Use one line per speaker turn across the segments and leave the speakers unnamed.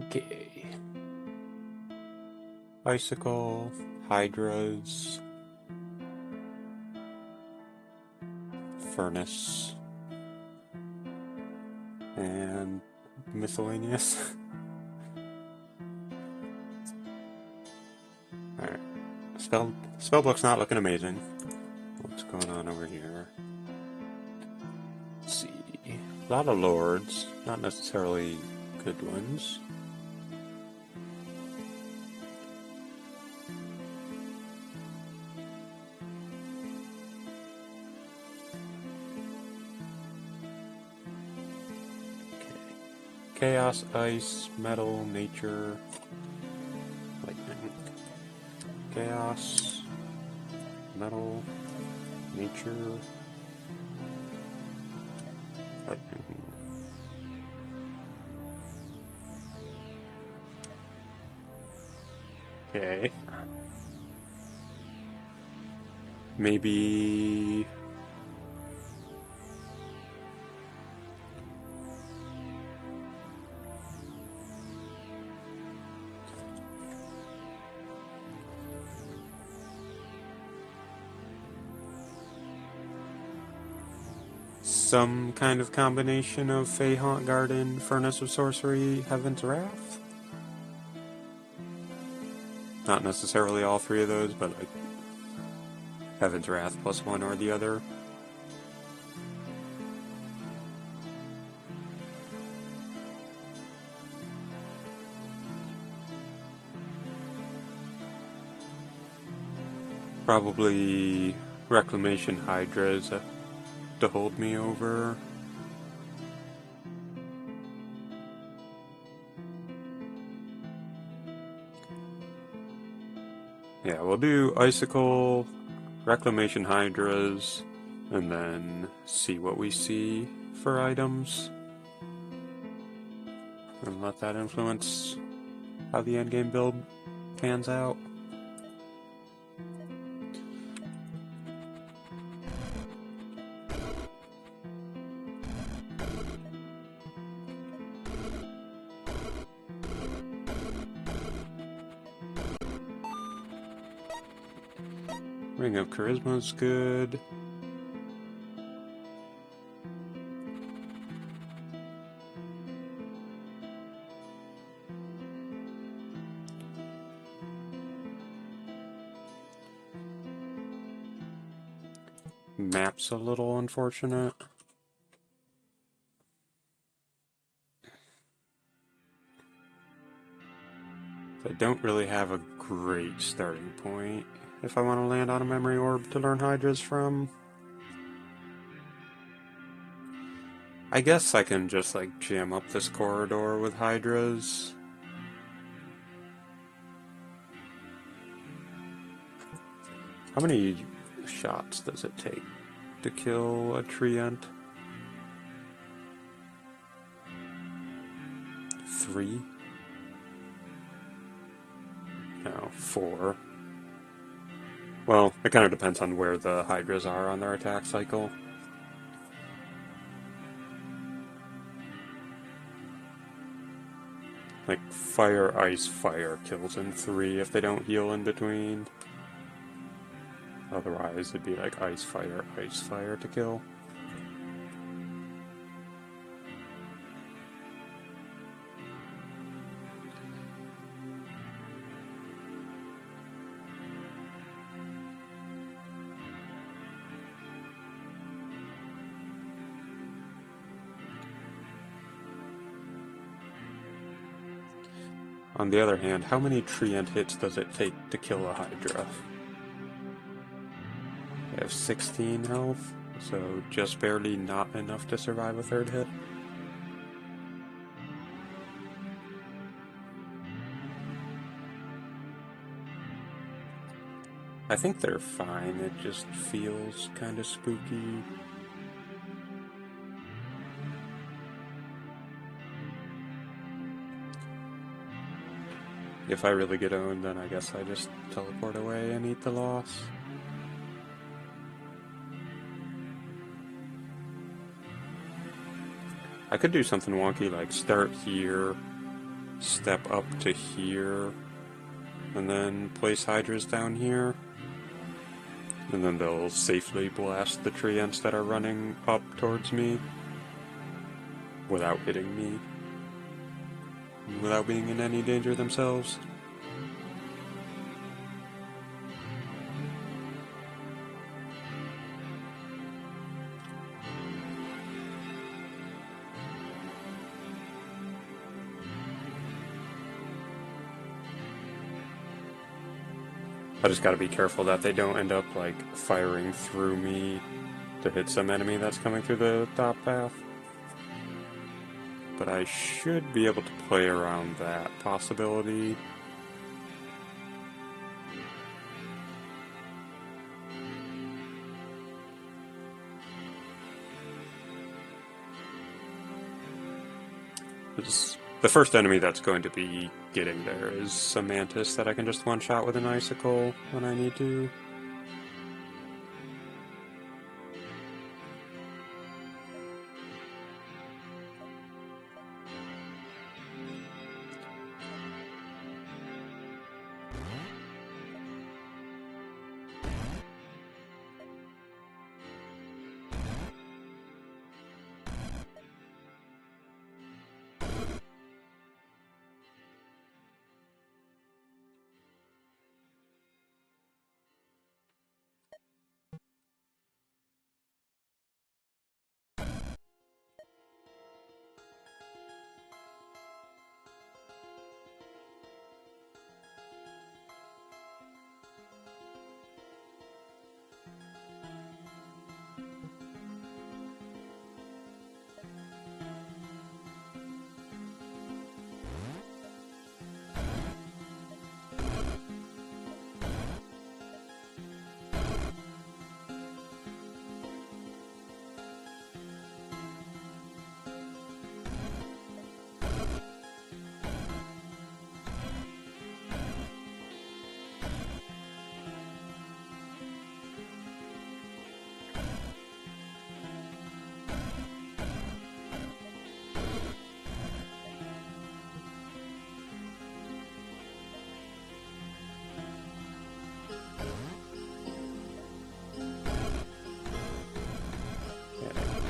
Okay. Bicycle, hydras, furnace, and miscellaneous. Alright. Spellbook's not looking amazing. What's going on over here? Let's see. A lot of lords, not necessarily good ones. Chaos, ice, metal, nature, lightning. Chaos, metal, nature, lightning. Okay. Maybe... some kind of combination of Faehaunt Garden, Furnace of Sorcery, Heaven's Wrath? Not necessarily all three of those, but like Heaven's Wrath plus one or the other. Probably Reclamation Hydras to hold me over. Yeah, we'll do Icicle, Reclamation Hydras, and then see what we see for items. And let that influence how the endgame build pans out. Ring of Charisma's good. Map's a little unfortunate. I don't really have a great starting point if I want to land on a memory orb to learn Hydras from. I guess I can just like jam up this corridor with Hydras. How many shots does it take to kill a treant? 3? No, 4. Well, it kind of depends on where the Hydras are on their attack cycle. Like, fire, ice, fire kills in 3 if they don't heal in between. Otherwise, it'd be like ice, fire to kill. On the other hand, how many treant hits does it take to kill a Hydra? I have 16 health, so just barely not enough to survive a third hit. I think they're fine, it just feels kind of spooky. If I really get owned, then I guess I just teleport away and eat the loss. I could do something wonky like start here, step up to here, and then place hydras down here. And then they'll safely blast the treants that are running up towards me without hitting me, without being in any danger themselves. I just gotta be careful that they don't end up, like, firing through me to hit some enemy that's coming through the top path. But I should be able to play around that possibility. The first enemy that's going to be getting there is some mantis that I can just one-shot with an icicle when I need to.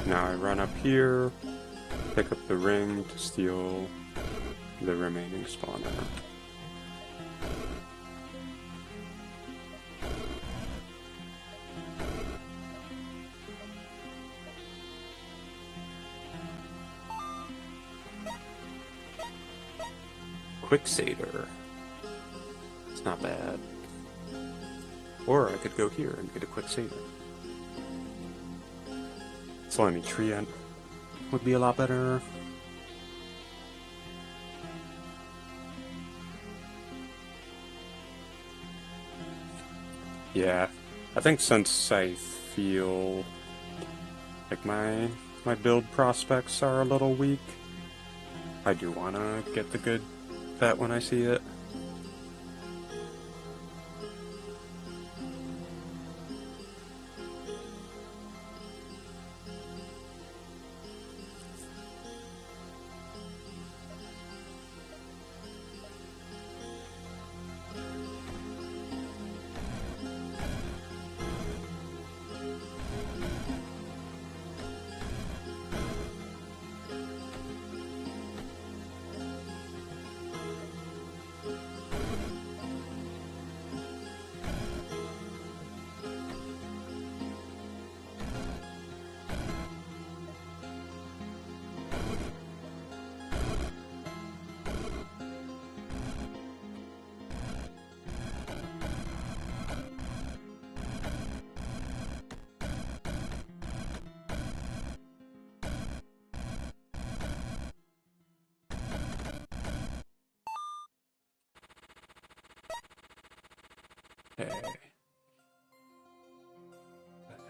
Now I run up here, pick up the ring to steal the remaining spawner. Quicksader. It's not bad. Or I could go here and get a Quicksader. Slimy Treant would be a lot better. Yeah, I think since I feel like my build prospects are a little weak, I do want to get the good pet when I see it. Okay.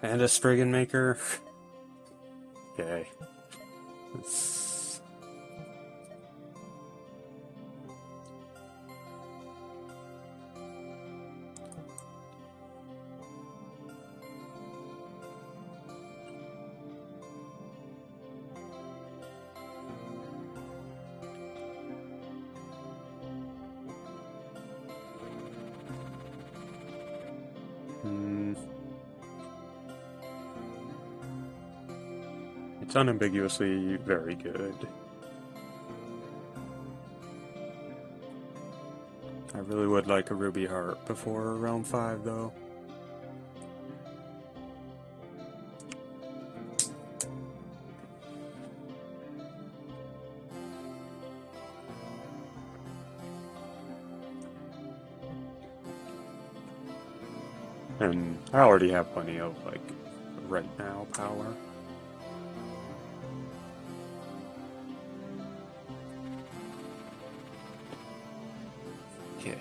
And a Spriggan Maker. Okay. Let's... It's unambiguously very good. I really would like a ruby heart before realm 5 though. And I already have plenty of, like, right now power. Okay.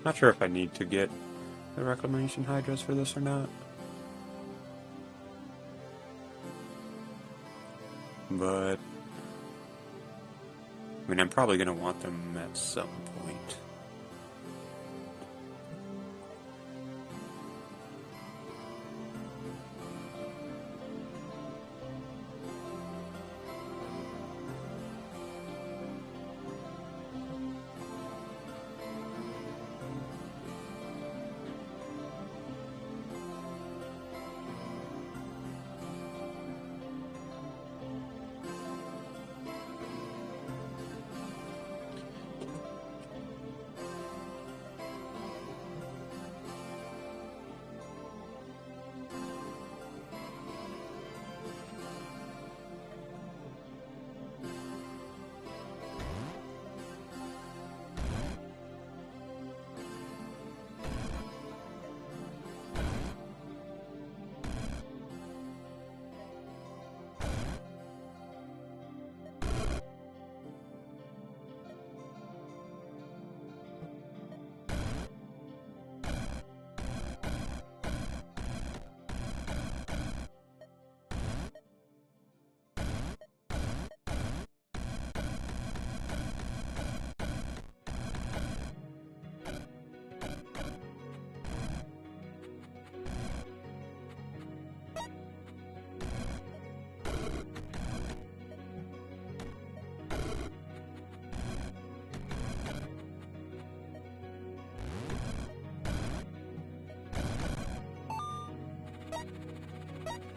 Not sure if I need to get the reclamation hydras for this or not. But I mean, I'm probably going to want them at some point.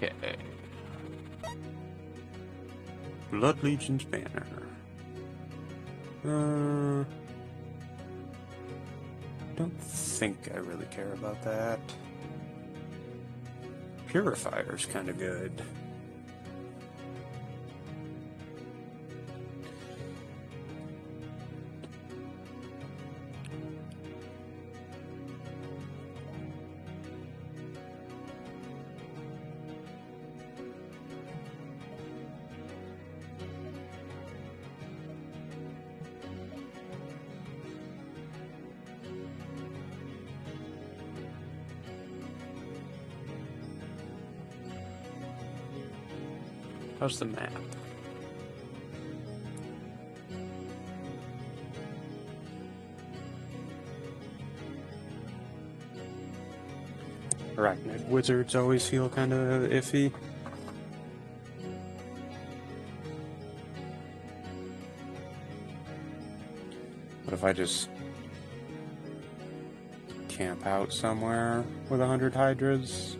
Okay. Blood Legion's banner. Don't think I really care about that. Purifier's kind of good. How's the map? Arachnid wizards always feel kind of iffy. What if I just camp out somewhere with 100 hydras?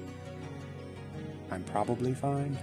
I'm probably fine.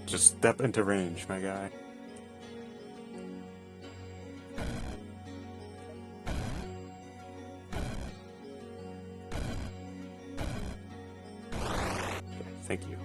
Just step into range, my guy. Okay, thank you.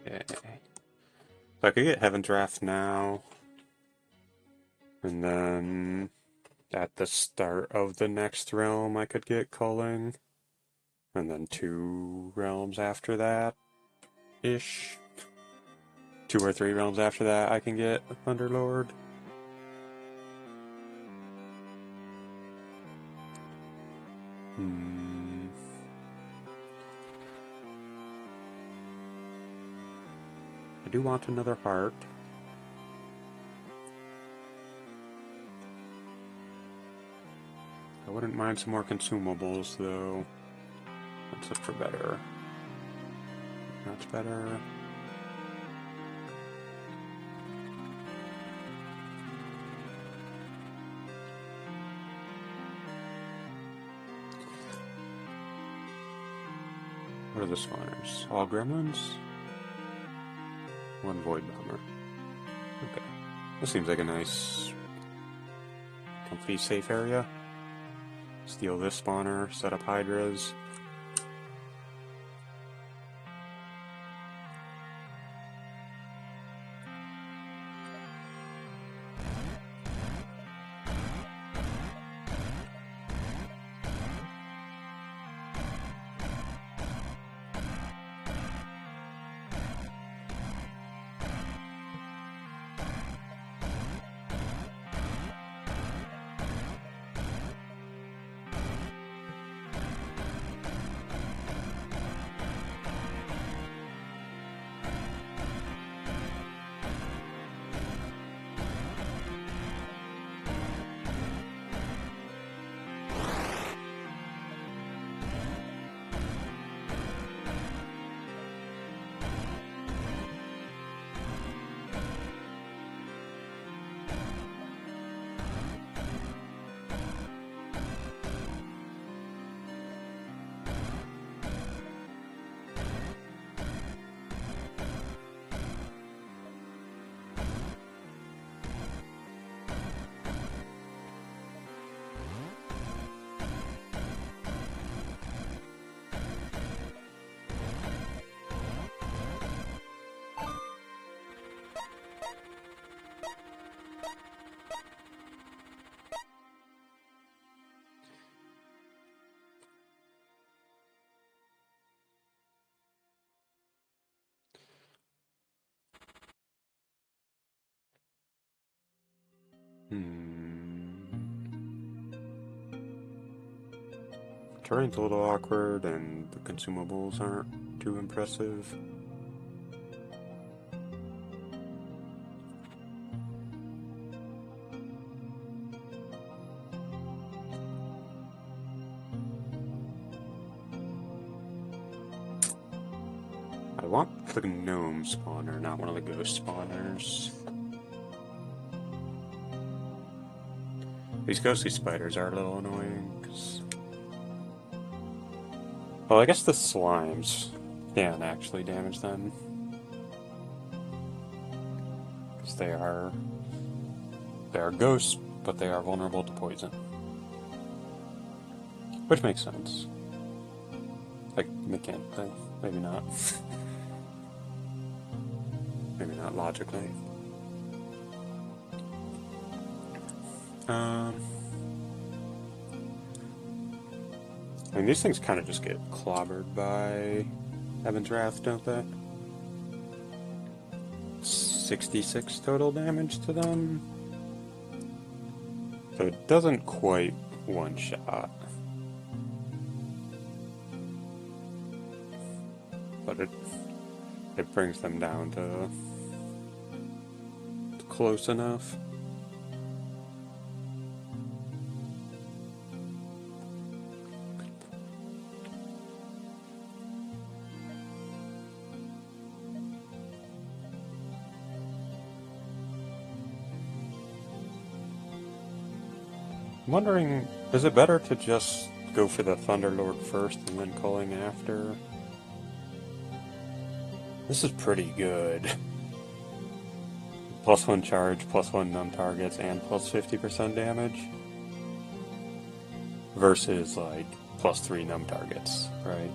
Okay. So I could get Heaven's Wrath now. And then at the start of the next realm I could get Culling. And then 2 realms after that-ish. 2 or 3 realms after that I can get Thunderlord. I do want another heart. I wouldn't mind some more consumables, though. Let's look for better. That's better. What are the spawners? All gremlins? 1 void bomber. Okay. This seems like a nice, comfy, safe area. Steal this spawner, set up hydras. Terrain's a little awkward, and the consumables aren't too impressive. I want the gnome spawner, not one of the ghost spawners. These ghostly spiders are a little annoying, because... Well, I guess the slimes can actually damage them. Because they are ghosts, but they are vulnerable to poison. Which makes sense. Like, mechanically. Maybe not. Maybe not logically. I mean, these things kind of just get clobbered by Heaven's Wrath, don't they? 66 total damage to them. So it doesn't quite one-shot. But it brings them down to close enough. I'm wondering, is it better to just go for the Thunderlord first and then Culling after? This is pretty good. +1 charge, +1 numb targets, and plus 50% damage. Versus, like, +3 numb targets, right?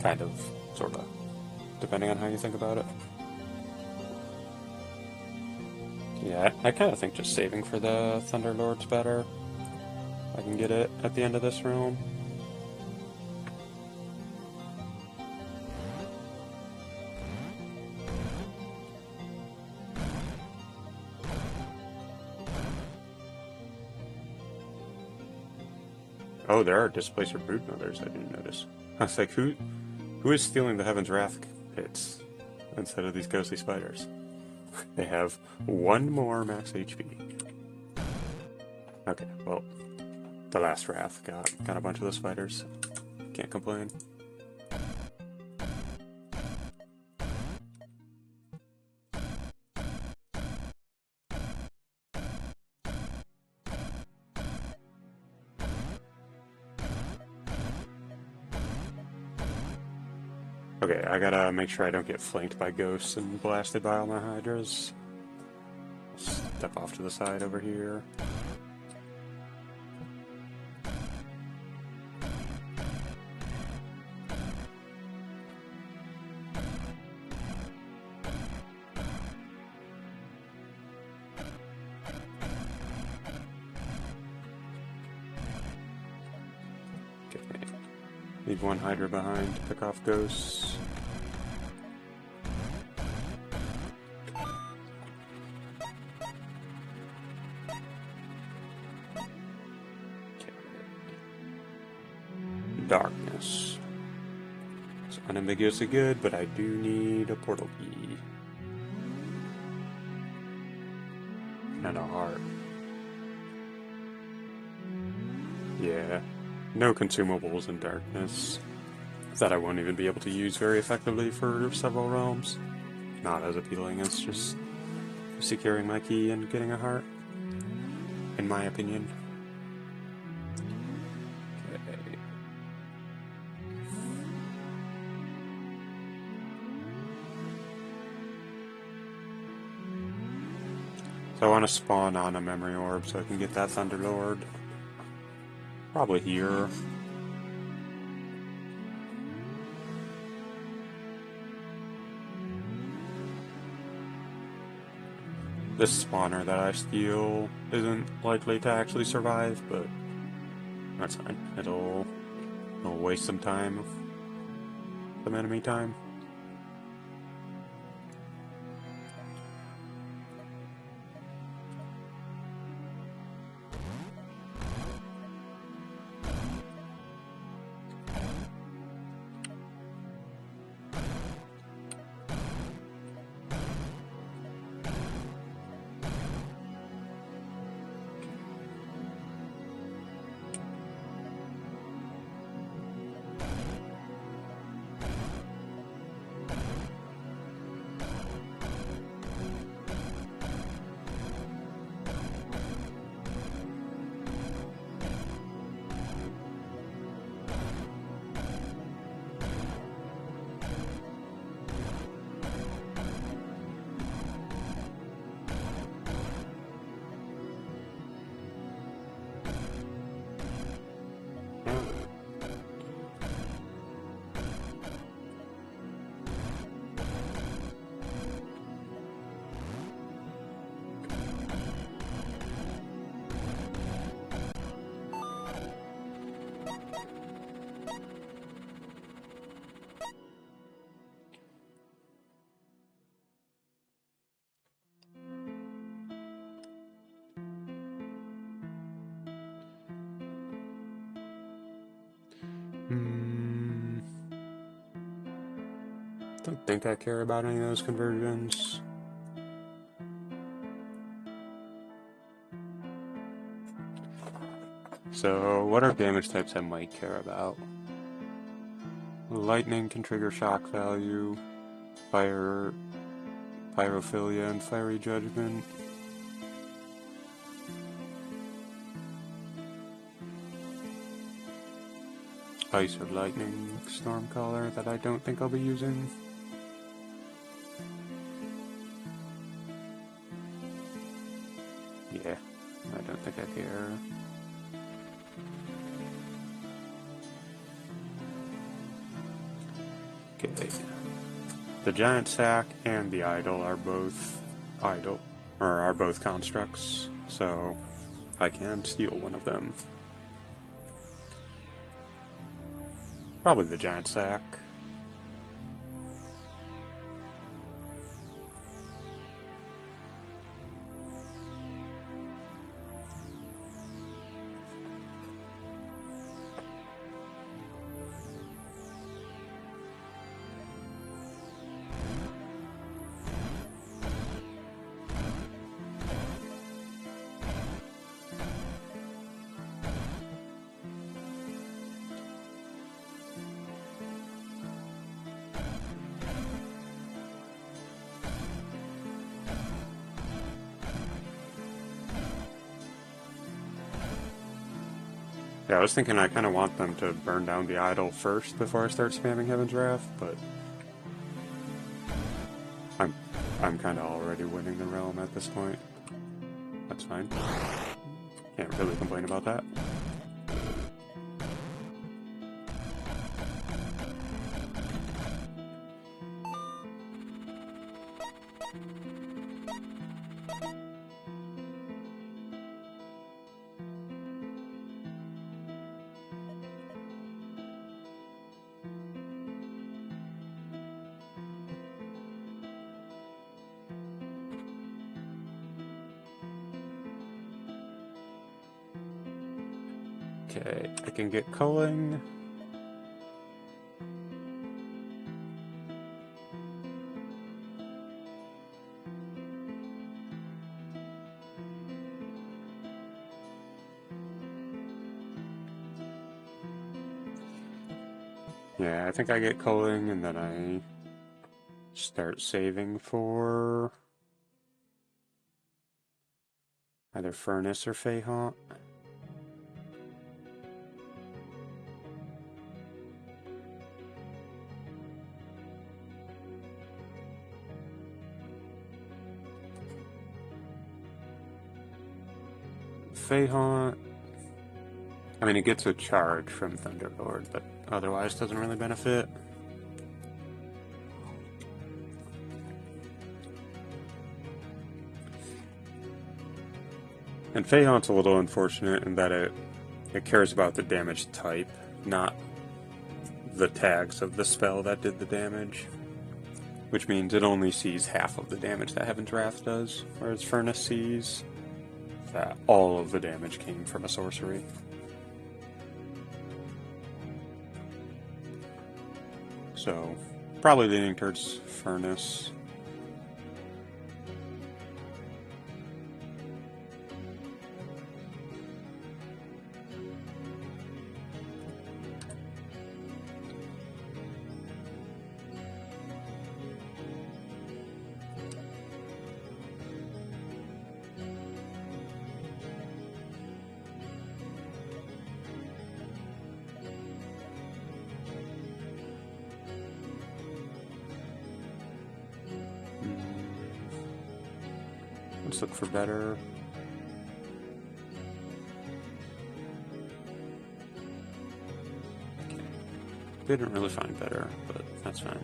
Kind of, sorta. depending on how you think about it. Yeah, I kind of think just saving for the Thunderlord's better. I can get it at the end of this realm. Oh, there are Displacer Broodmothers I didn't notice. I was like, who is stealing the Heaven's Wrath hits instead of these ghostly spiders? They have one more max HP. Okay, well, the last Wrath got a bunch of the spiders. Can't complain. Okay, I gotta make sure I don't get flanked by ghosts and blasted by all my hydras. Step off to the side over here. Okay. Leave one hydra behind to pick off ghosts. Darkness. It's unambiguously good, but I do need a portal key. And a heart. Yeah. No consumables in darkness. That I won't even be able to use very effectively for several realms. Not as appealing as just securing my key and getting a heart, in my opinion. Okay. So I want to spawn on a memory orb so I can get that Thunderlord. Probably here. This spawner that I steal isn't likely to actually survive, but that's fine. It'll waste some time, some enemy time. Don't think I care about any of those conversions. So, what are damage types I might care about? Lightning can trigger shock value, fire, pyrophilia, and fiery judgment. Ice or lightning stormcaller that I don't think I'll be using. Yeah, I don't think I care. Okay. the giant sack and the idol are both constructs, so I can steal one of them. Probably the giant sack. Yeah, I was thinking I kind of want them to burn down the idol first before I start spamming Heaven's Wrath, but I'm kind of already winning the realm at this point. That's fine. Can't really complain about that. Okay, I can get culling. Yeah, I think I get culling and then I start saving for either Furnace or Faehaunt. Faehaunt, I mean, it gets a charge from Thunderlord, but otherwise doesn't really benefit. And Faehaunt's a little unfortunate in that it cares about the damage type, not the tags of the spell that did the damage. Which means it only sees half of the damage that Heaven's Wrath does, whereas Furnace sees that all of the damage came from a sorcery. So, probably leaning towards Furnace. Let's look for better. Okay. Didn't really find better, but that's fine.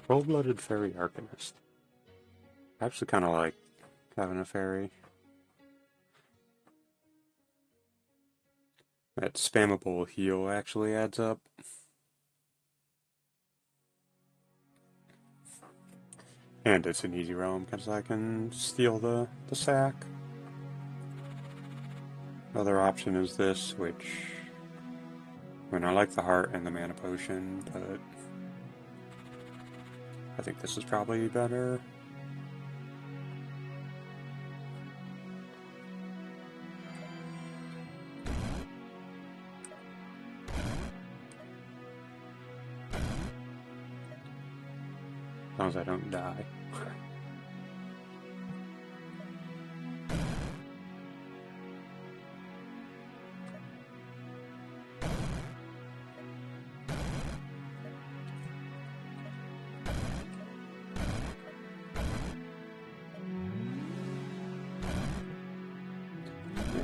Full-blooded fairy arcanist. I actually kind of like having a fairy. That spammable heal actually adds up. And it's an easy roam because I can steal the sack. Other option is this, which... I mean, I like the heart and the mana potion, but... I think this is probably better. As long as I don't die.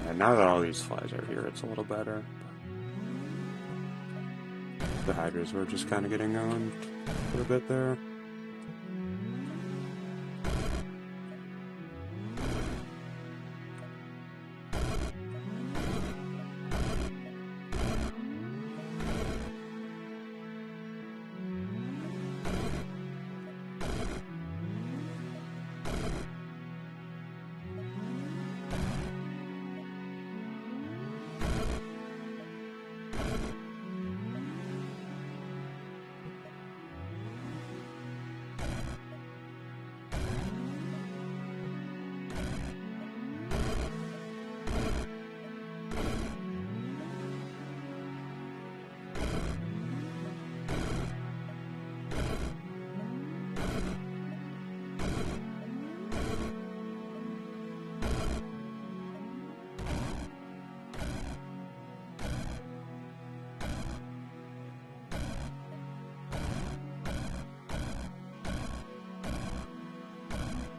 Yeah, now that all these flies are here, it's a little better. The hydras were just kind of getting on for a bit there.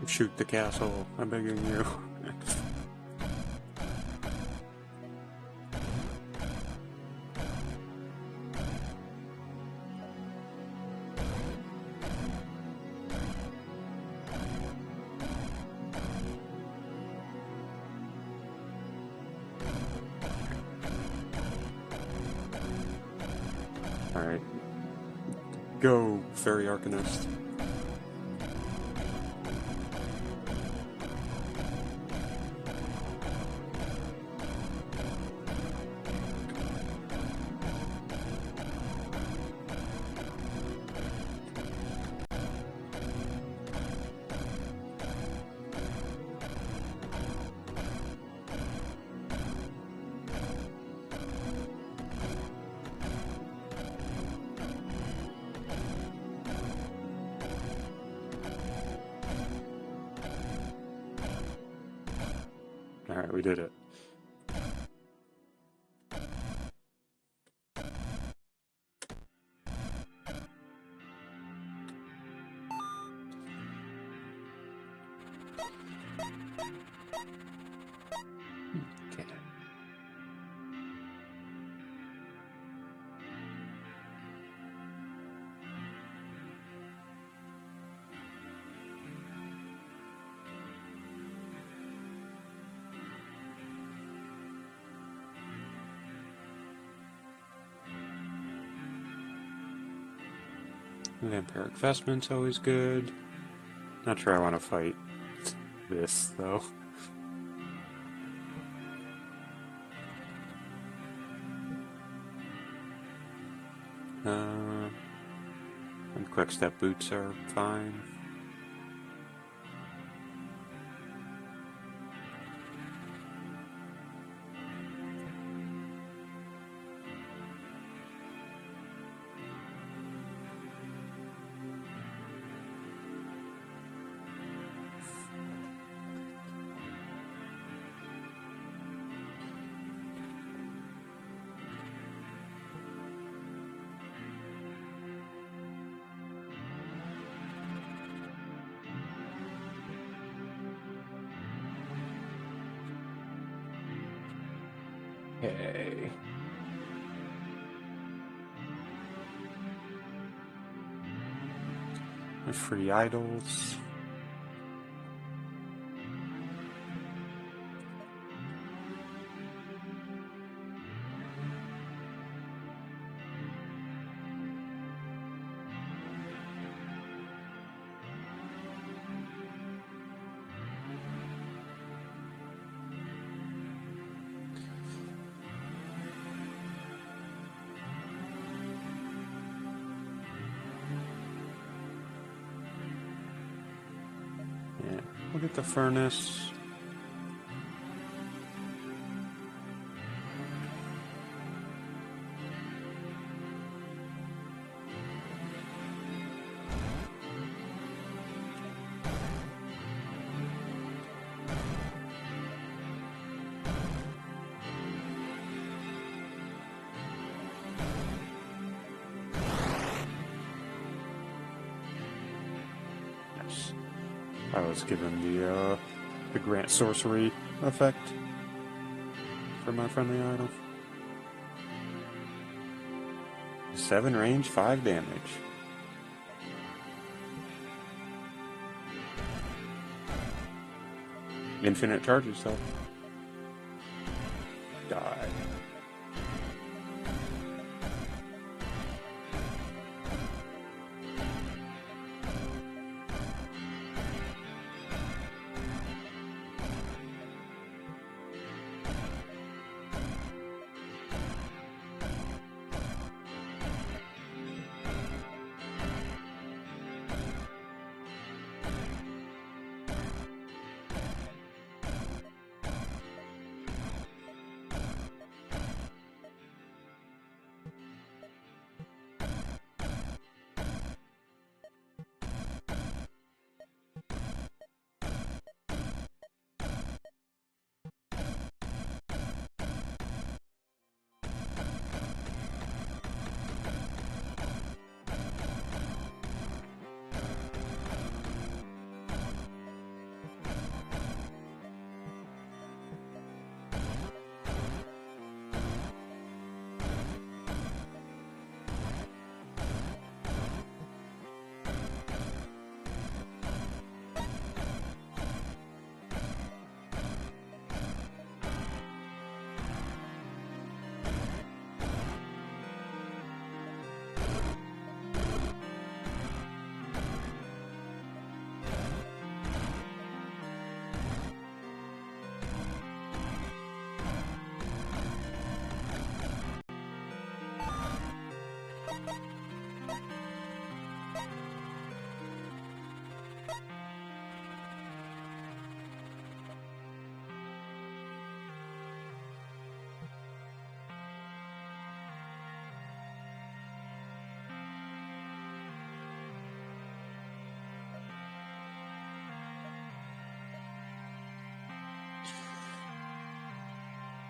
Shoot the castle, I'm begging you. Alright. Go, Fairy Arcanist. Alright, we did it. Okay. Vampiric Vestment's always good. Not sure I want to fight this, though. And quick step boots are fine. Okay. Free idols. Yeah, we'll get the furnace. Yes. I was given the grant sorcery effect for my friendly idol. 7 range, 5 damage. Infinite charges though. Die.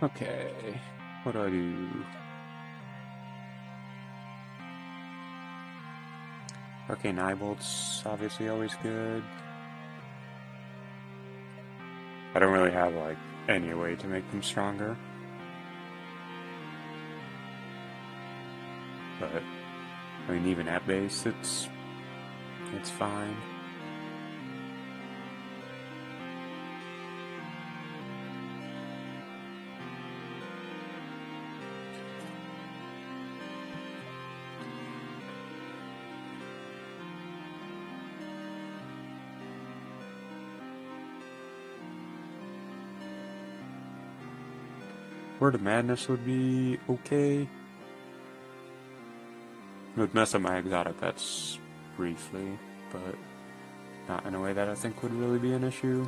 Okay, what do I do? Arcane Eyebolt's obviously always good. I don't really have, like, any way to make them stronger. But, I mean, even at base, it's fine. Word of Madness would be okay. It would mess up my exotic pets briefly, but not in a way that I think would really be an issue.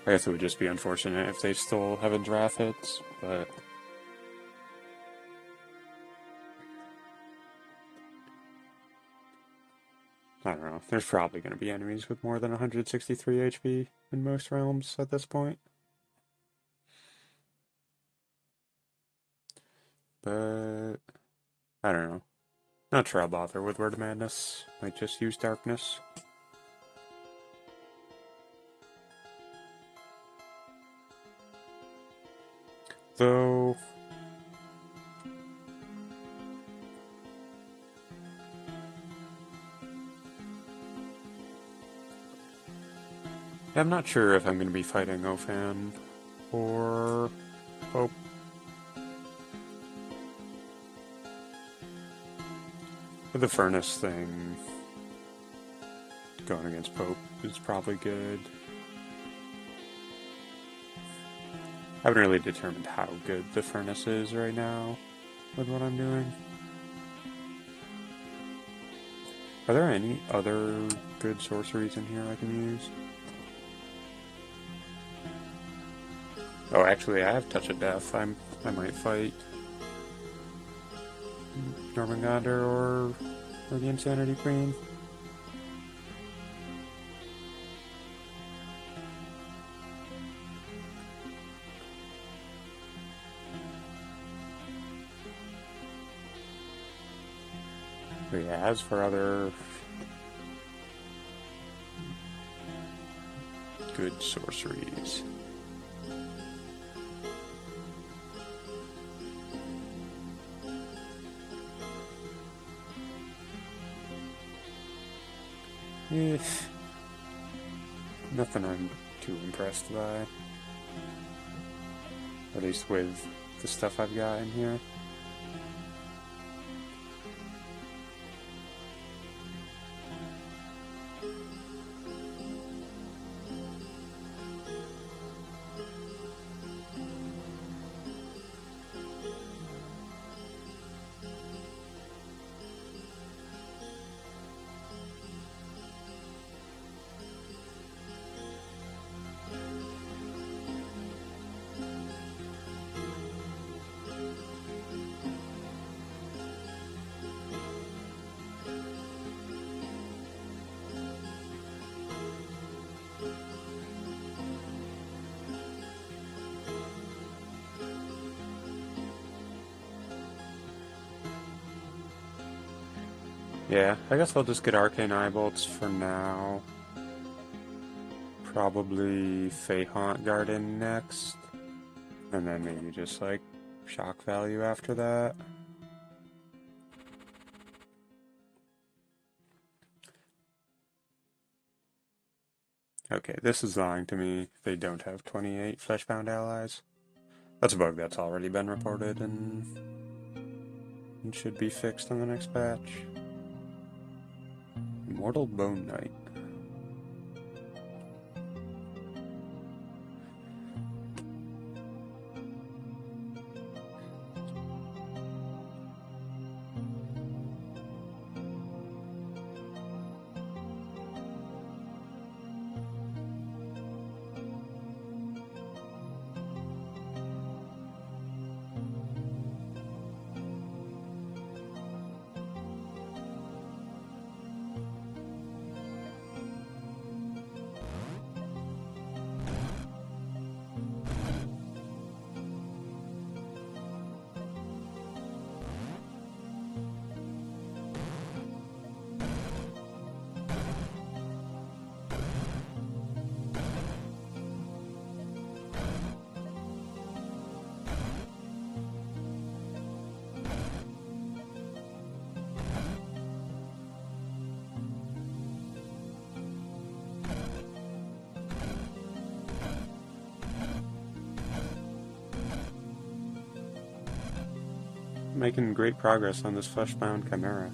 I guess it would just be unfortunate if they stole Heaven's Wrath hits, but I don't know. There's probably going to be enemies with more than 163 HP in most realms at this point. But I don't know. Not sure I'll bother with Word of Madness. Might just use Darkness. Though I'm not sure if I'm going to be fighting Ofan or Pope. But the Furnace thing, going against Pope, is probably good. I haven't really determined how good the Furnace is right now with what I'm doing. Are there any other good sorceries in here I can use? Oh, actually, I have Touch of Death. I might fight Jormungandr or the Insanity Queen. But yeah, as for other good sorceries, nothing I'm too impressed by. At least with the stuff I've got in here. Yeah, I guess I'll just get Arcane Eyebolts for now. Probably Faehaunt Garden next. And then maybe just like shock value after that. Okay, this is lying to me. They don't have 28 Fleshbound allies. That's a bug that's already been reported and should be fixed in the next patch. Immortal Bone Knight. Making great progress on this Fleshbound Chimera.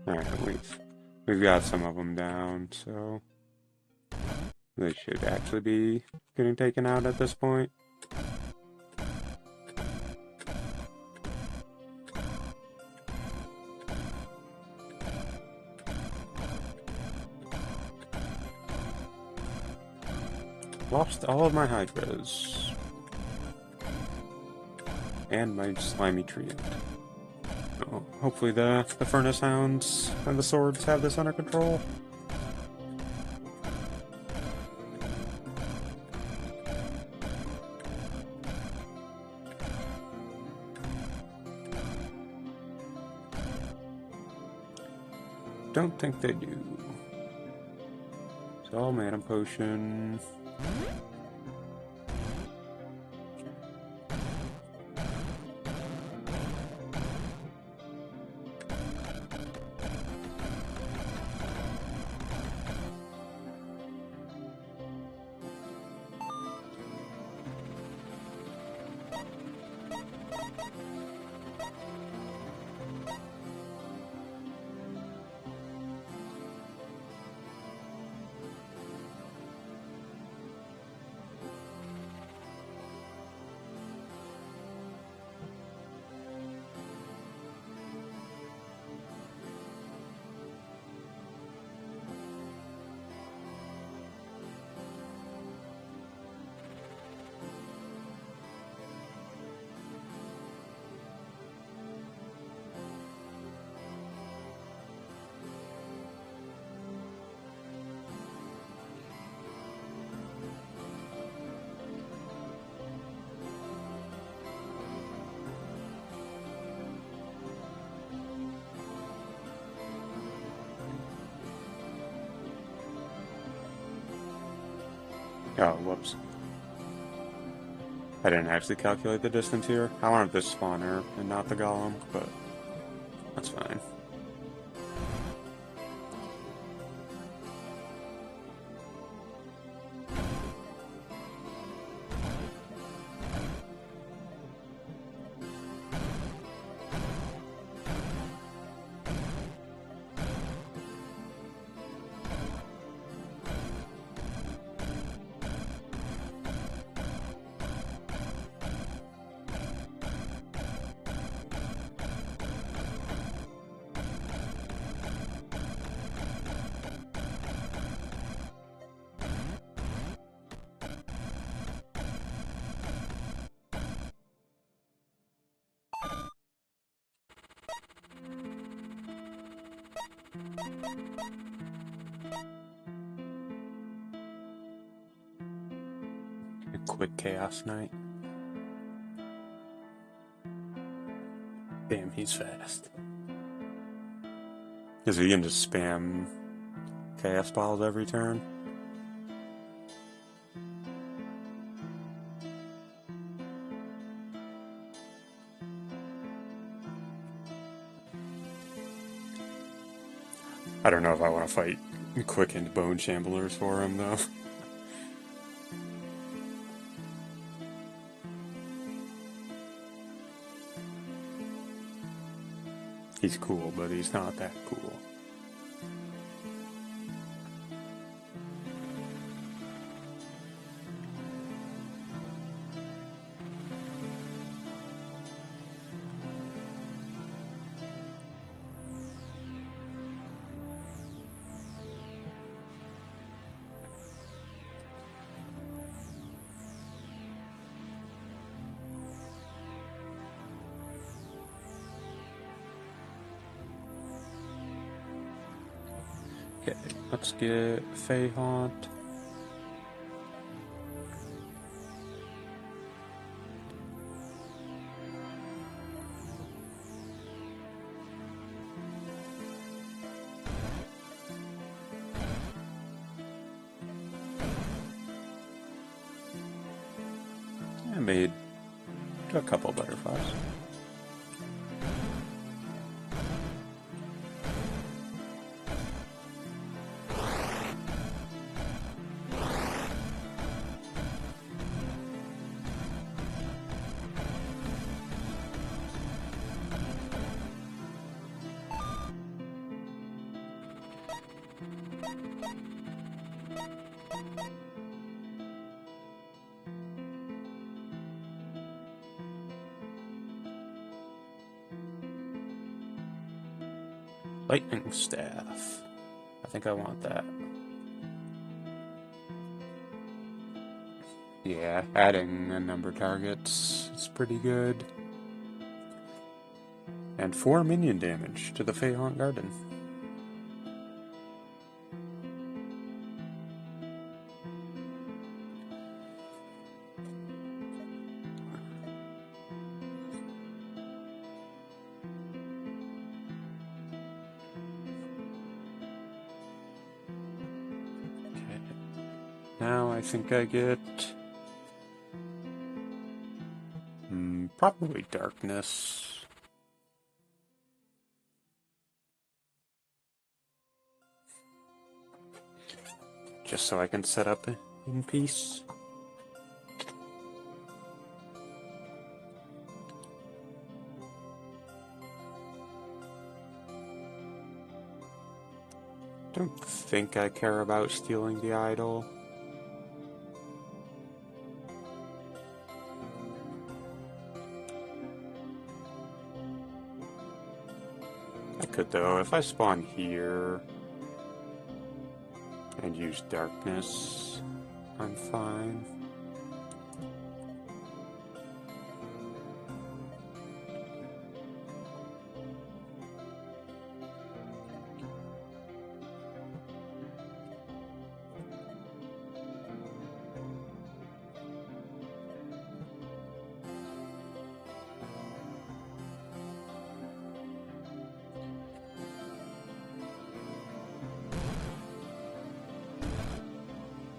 Alright, we've got some of them down, so they should actually be getting taken out at this point. Lost all of my hydras. And my slimy treant. Oh, hopefully the furnace hounds and the swords have this under control. Don't think they do. So, mana potion. Oh, whoops. I didn't actually calculate the distance here. I wanted this spawner and not the golem, but that's fine. A quick chaos knight. Damn, he's fast. Because he can just spam chaos balls every turn. I don't know if I want to fight quickened bone shamblers for him, though. He's cool, but he's not that cool. Okay, let's get Faehaunt. I made a couple butterflies. Lightning Staff. I think I want that. Yeah, adding a number of targets is pretty good. And 4 minion damage to the Faehaunt Garden. Okay. Now I think I get... probably Darkness. Just so I can set up in peace. Don't think I care about stealing the idol. I could though, if I spawn here and use Darkness, I'm fine.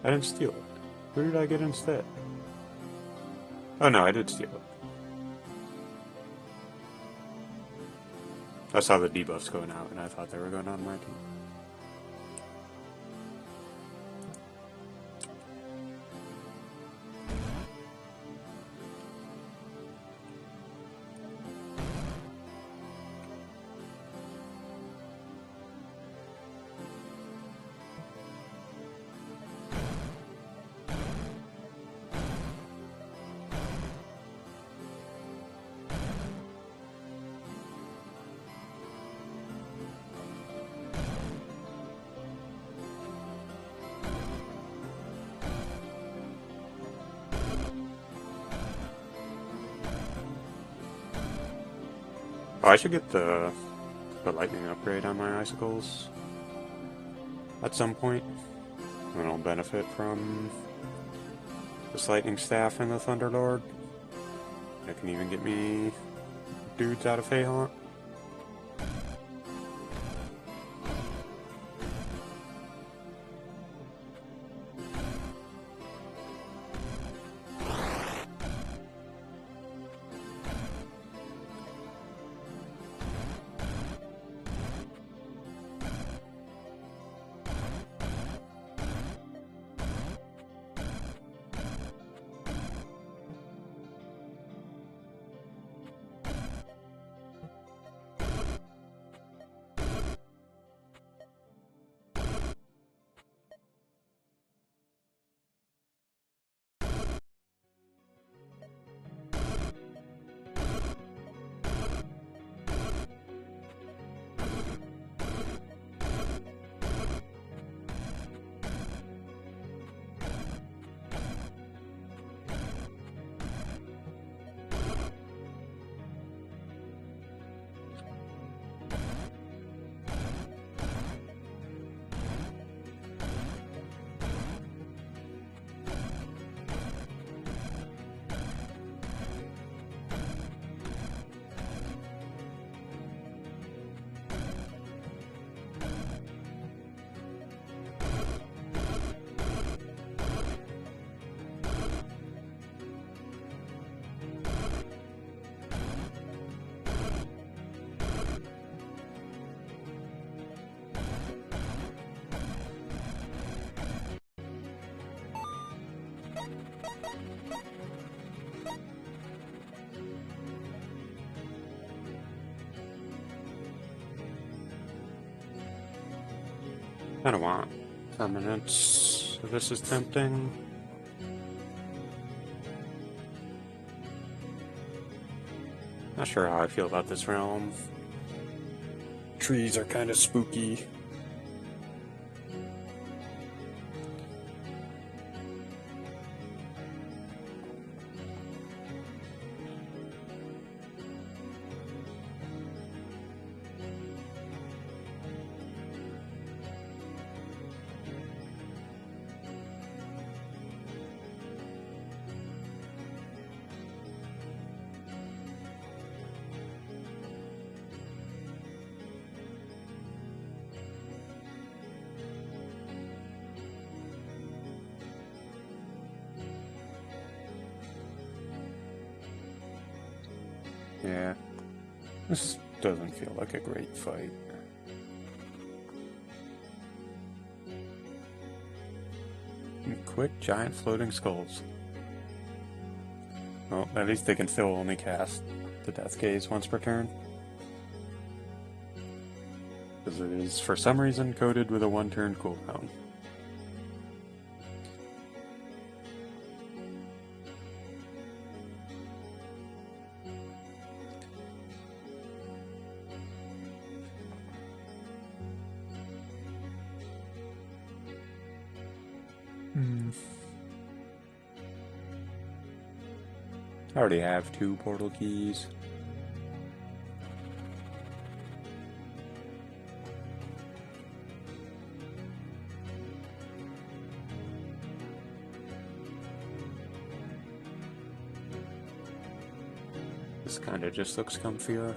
I didn't steal it. Who did I get instead? Oh no, I did steal it. I saw the debuffs going out and I thought they were going on my team. Oh, I should get the lightning upgrade on my icicles at some point. And I'll benefit from this lightning staff and the Thunderlord. That can even get me dudes out of Faehaunt. I don't want permanents. So this is tempting. Not sure how I feel about this realm. trees are kind of spooky. Yeah, this doesn't feel like a great fight. Quick, giant floating skulls. Well, at least they can still only cast the Death Gaze once per turn. Because it is, for some reason, coded with a one-turn cooldown. I already have 2 portal keys. This kinda just looks comfier.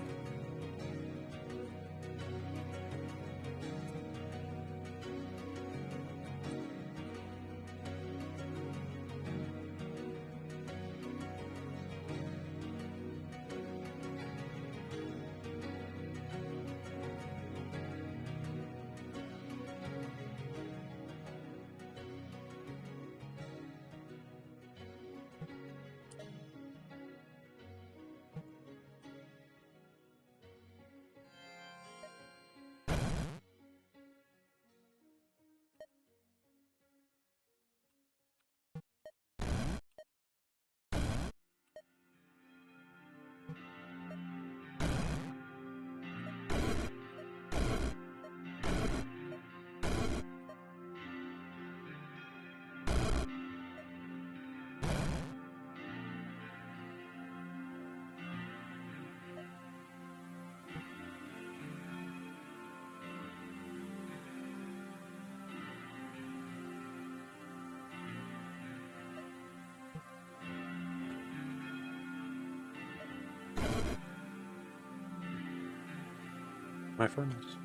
My furnace.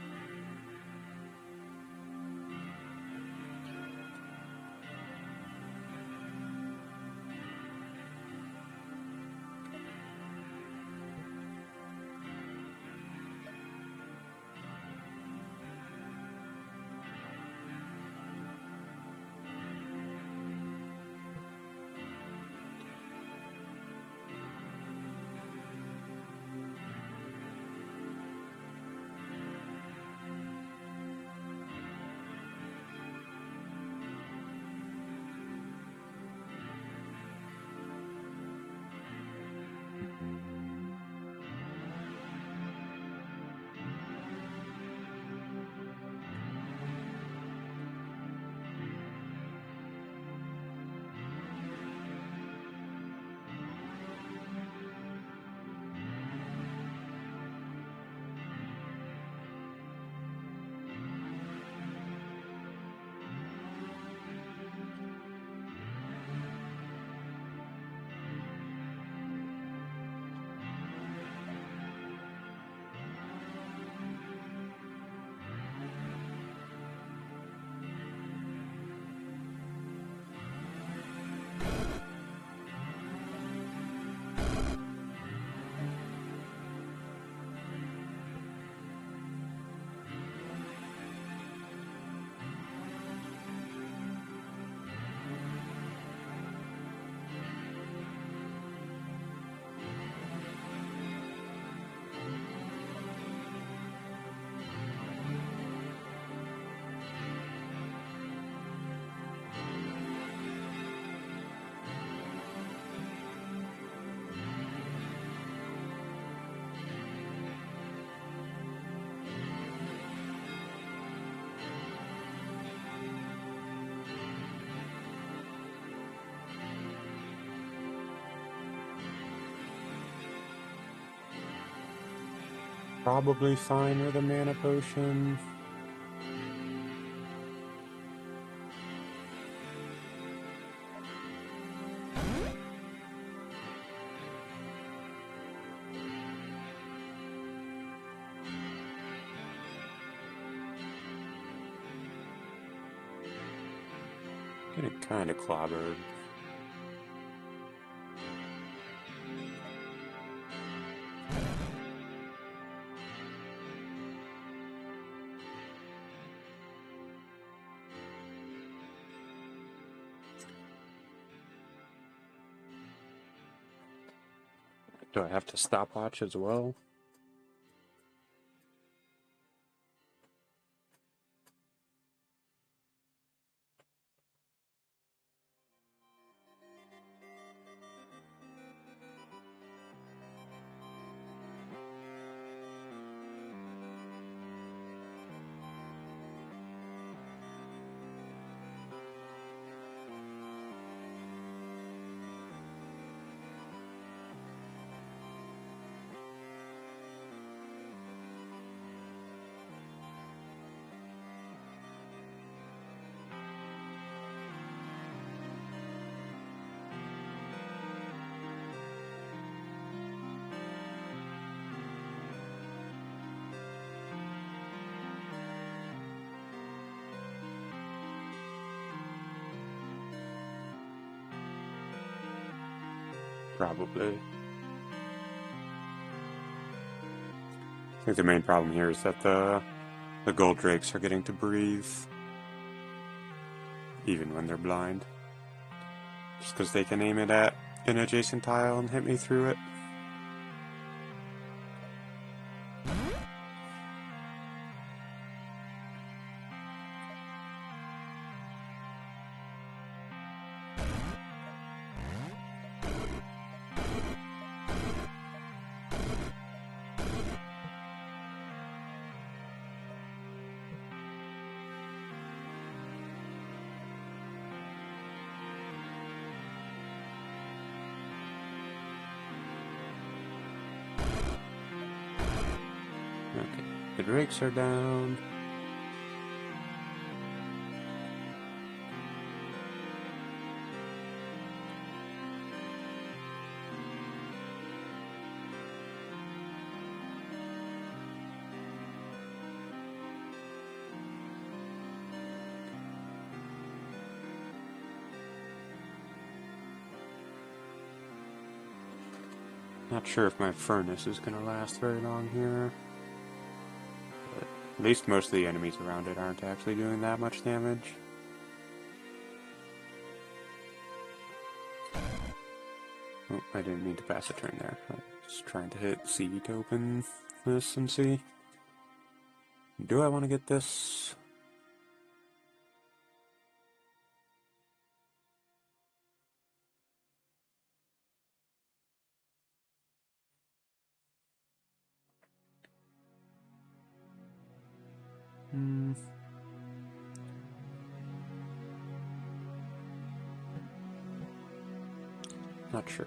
probably fine with a mana potion. Getting kind of clobbered. Do I have to stopwatch as well? Probably. I think the main problem here is that the gold drakes are getting to breathe even when they're blind. Just because they can aim it at an adjacent tile and hit me through it. Okay, the drakes are down. Not sure if my furnace is going to last very long here. But at least most of the enemies around it aren't actually doing that much damage. Oh, I didn't mean to pass a turn there. I was trying to hit C to open this and see. Do I want to get this? Not sure.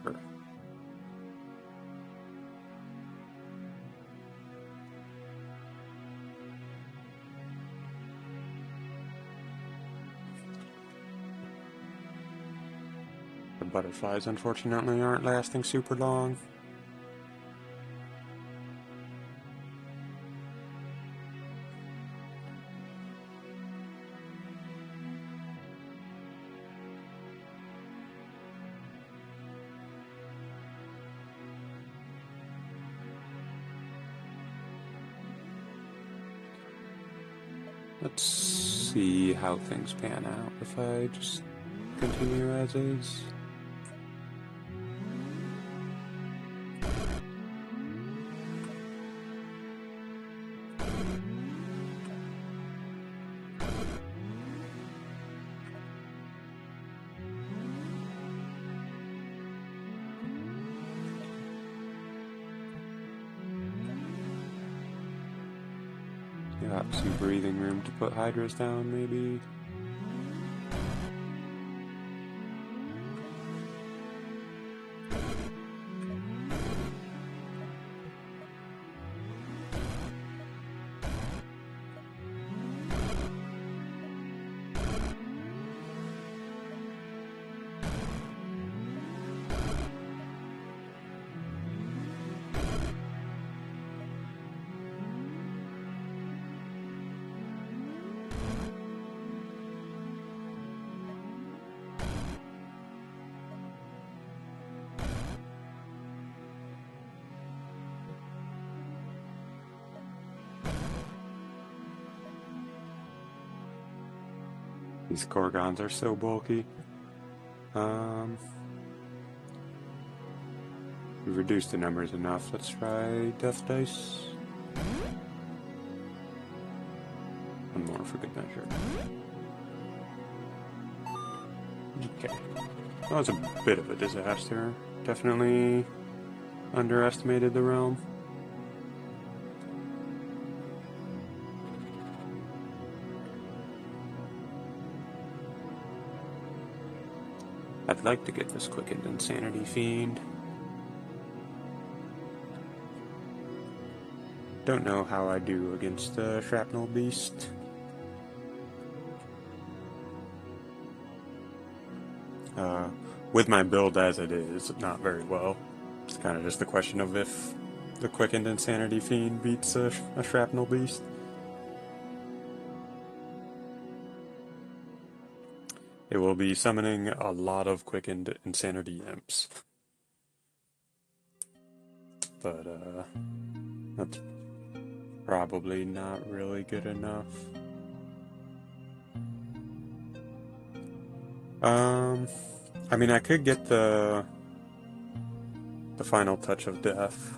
The butterflies, unfortunately, aren't lasting super long. Let's see how things pan out if I just continue as is. Got some breathing room to put hydras down, maybe. These Gorgons are so bulky. We've reduced the numbers enough. Let's try Death Dice. One more for good measure. Okay. That was a bit of a disaster. Definitely underestimated the realm. I'd like to get this quickened Insanity Fiend. Don't know how I do against the Shrapnel Beast. With my build as it is, not very well. It's kind of just a question of if the quickened Insanity Fiend beats a Shrapnel Beast. It will be summoning a lot of quickened Insanity Imps. But, that's probably not really good enough. I mean, I could get the final touch of death.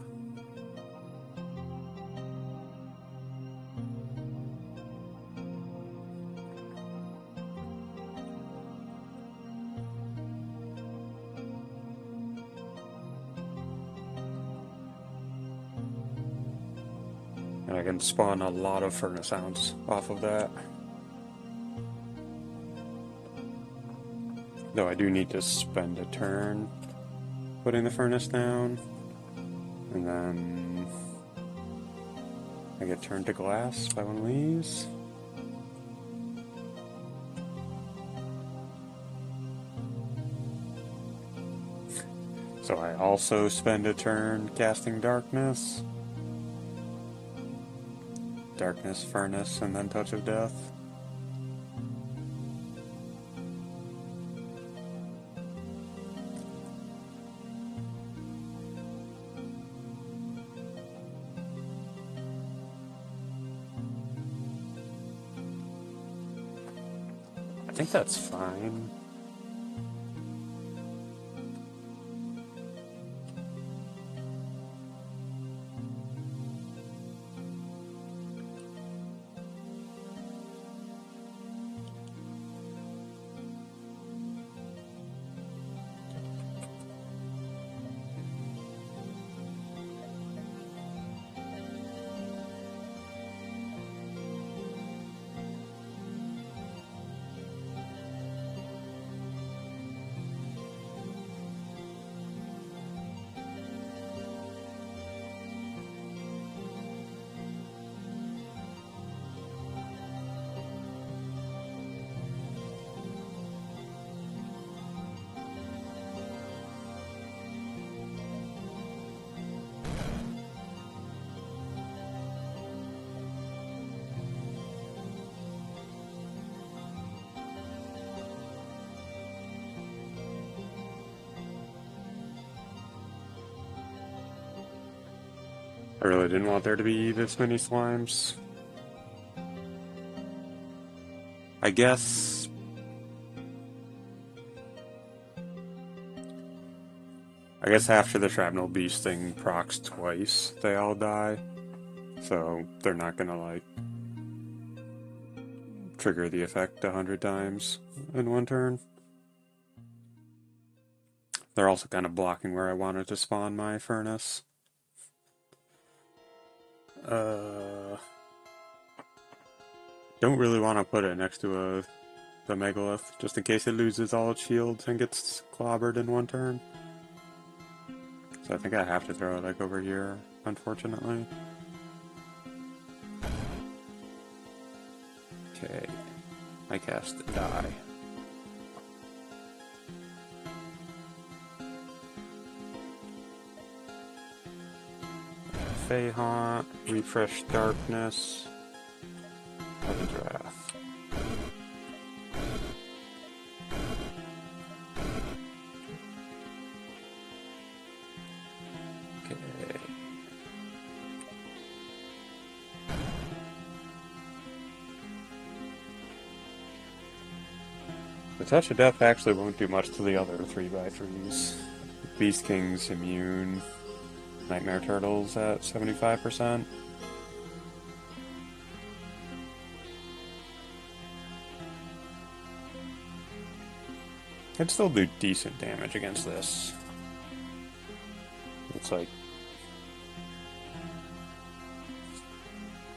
And I can spawn a lot of Furnace Hounds off of that. Though I do need to spend a turn putting the furnace down. And then I get turned to glass by one of these. So I also spend a turn casting Darkness. Darkness, Furnace, and then Touch of Death. I think that's fine. I really didn't want there to be this many slimes. I guess after the Shrapnel Beast thing procs twice, they all die. So they're not gonna, like, trigger the effect 100 times in one turn. They're also kind of blocking where I wanted to spawn my furnace. Don't really want to put it next to the Megalith, just in case it loses all its shields and gets clobbered in one turn. So I think I have to throw it, like, over here, unfortunately. Okay, I cast Die. Faehaunt, refresh Darkness, Heaven's Wrath. Okay. Touch of Death actually won't do much to the other 3x3s. Beast King's immune. Nightmare Turtle's at 75%. I'd still do decent damage against this. It's like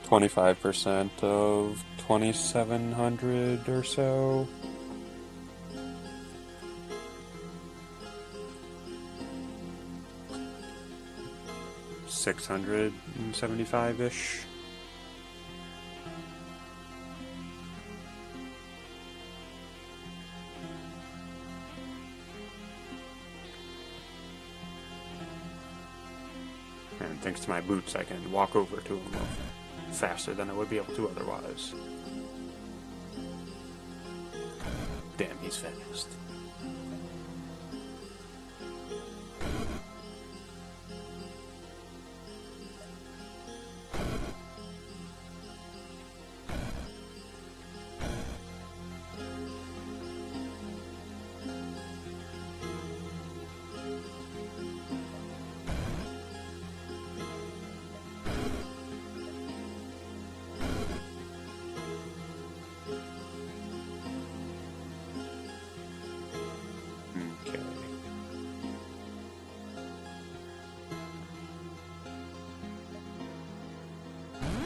25% of 2,700 or so. $675-ish. And thanks to my boots, I can walk over to him faster than I would be able to otherwise. Damn, he's fast.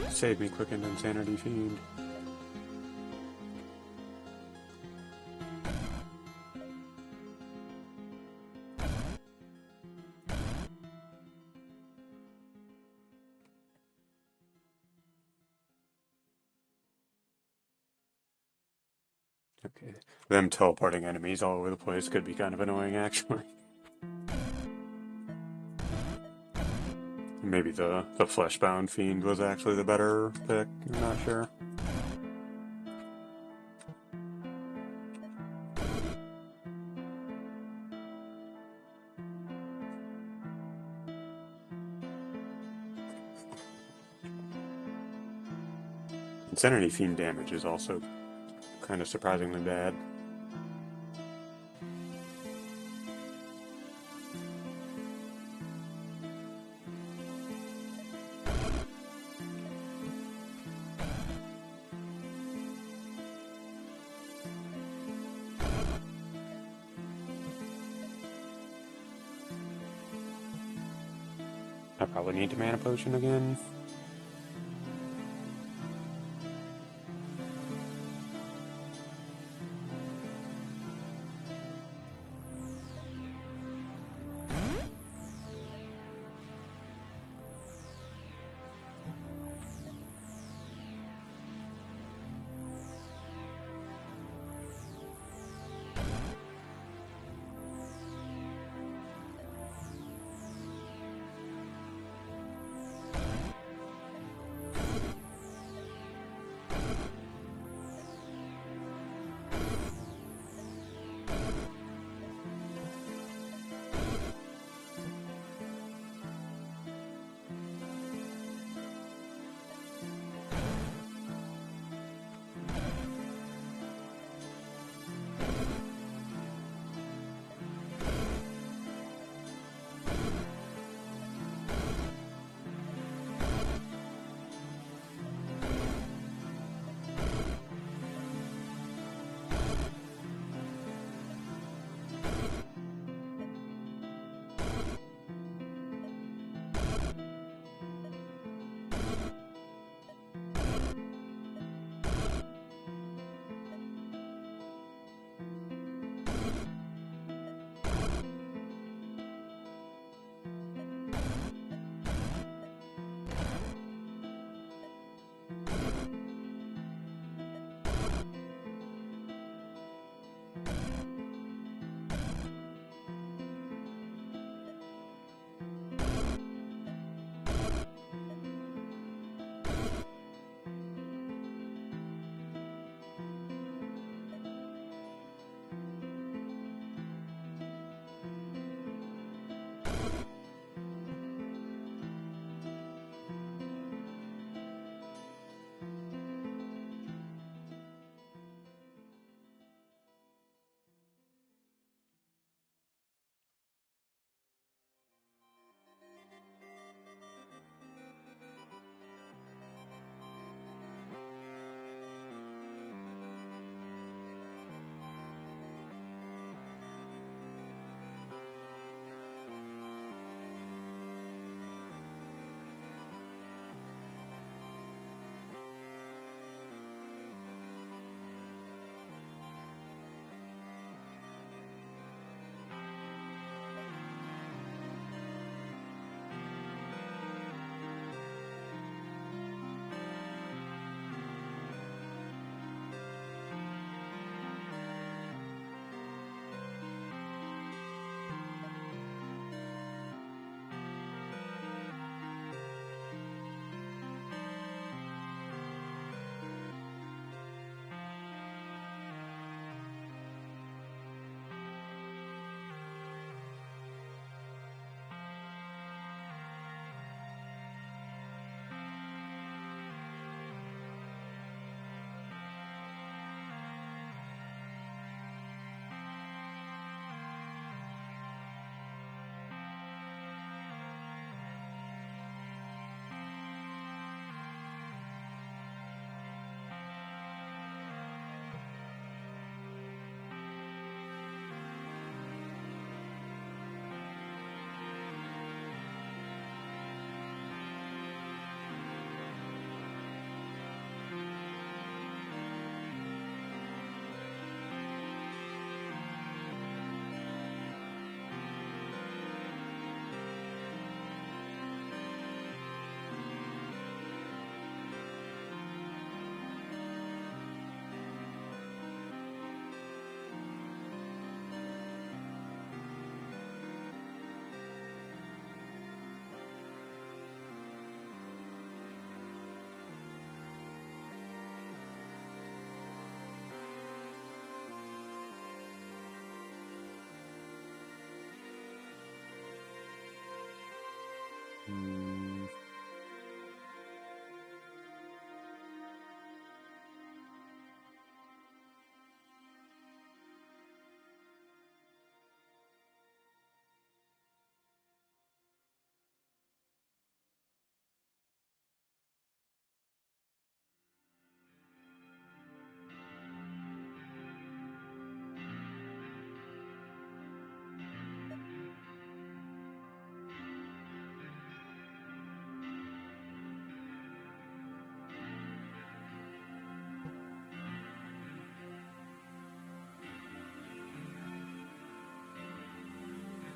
Save me, Quickened Insanity Fiend. Okay, them teleporting enemies all over the place could be kind of annoying, actually. Maybe the Fleshbound Fiend was actually the better pick, I'm not sure. Insanity Fiend damage is also kind of surprisingly bad. I probably need to mana potion again.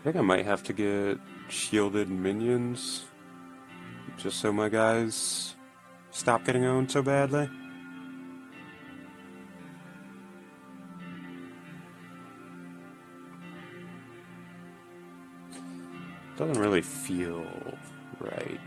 I think I might have to get shielded minions, just so my guys stop getting owned so badly. Doesn't really feel right.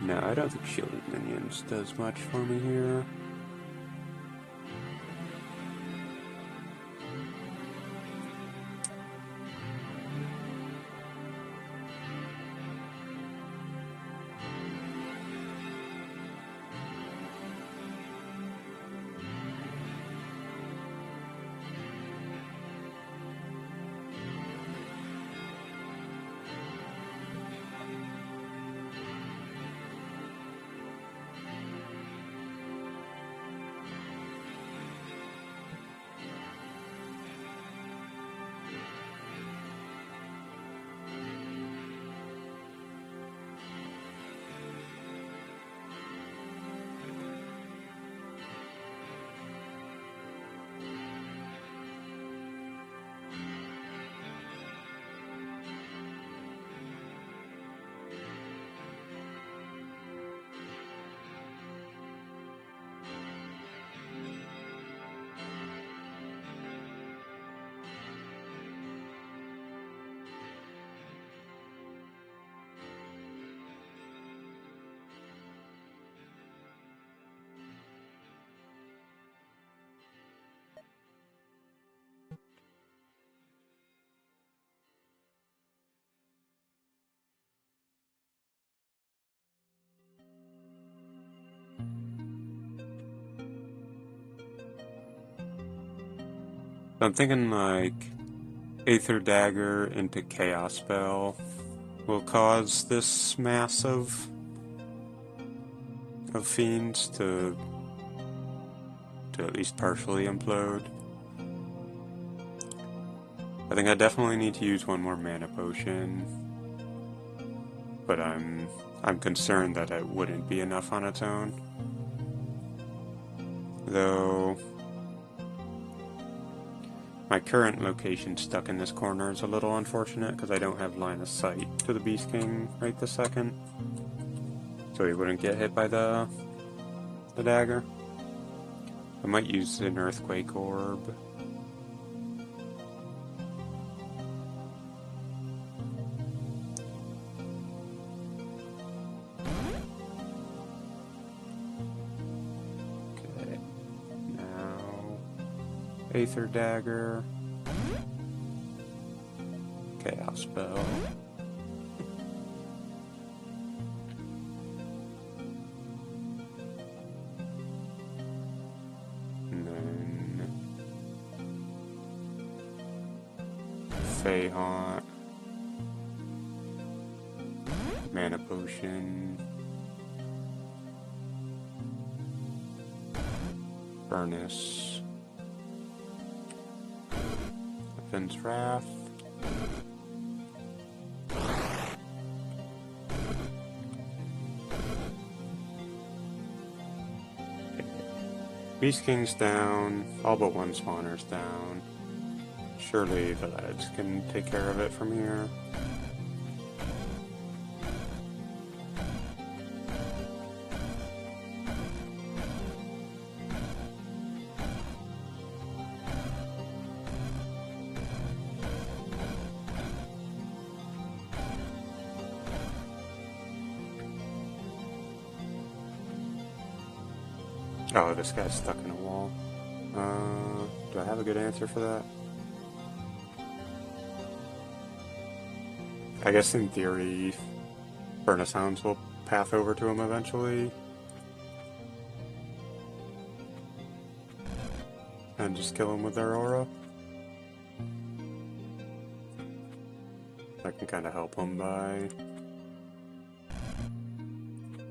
No, I don't think shielded minions does much for me here. I'm thinking like Aether Dagger into Chaos Spell will cause this mass of fiends to at least partially implode. I think I definitely need to use one more mana potion, but I'm concerned that it wouldn't be enough on its own. Though my current location stuck in this corner is a little unfortunate because I don't have line of sight to the Beast King right this second, so he wouldn't get hit by the dagger. I might use an Earthquake Orb. Okay, now Aether Dagger, Chaos Spell. Faehaunt, mana potion, furnace, Finn's Wrath, Beast King's down, all but one spawner's down. Surely the lads can take care of it from here. Oh, this guy's stuck in a wall. Do I have a good answer for that? I guess in theory, Furnace Hounds will path over to him eventually. And just kill him with their aura. I can kind of help him by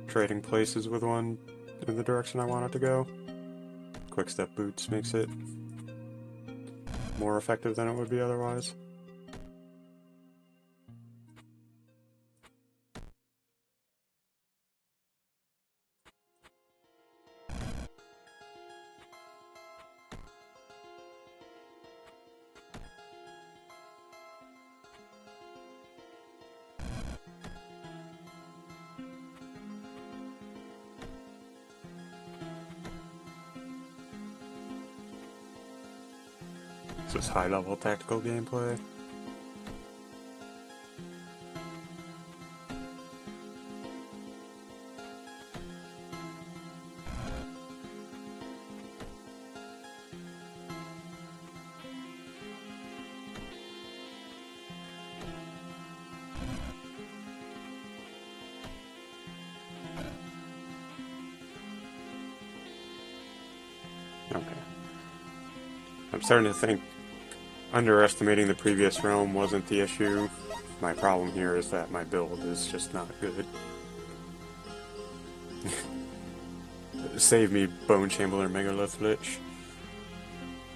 trading places with one in the direction I want it to go. Quick step boots makes it more effective than it would be otherwise. This is high-level tactical gameplay. Okay. I'm starting to think underestimating the previous realm wasn't the issue. My problem here is that my build is just not good. Save me Bone Chamberlain Megalith Lich.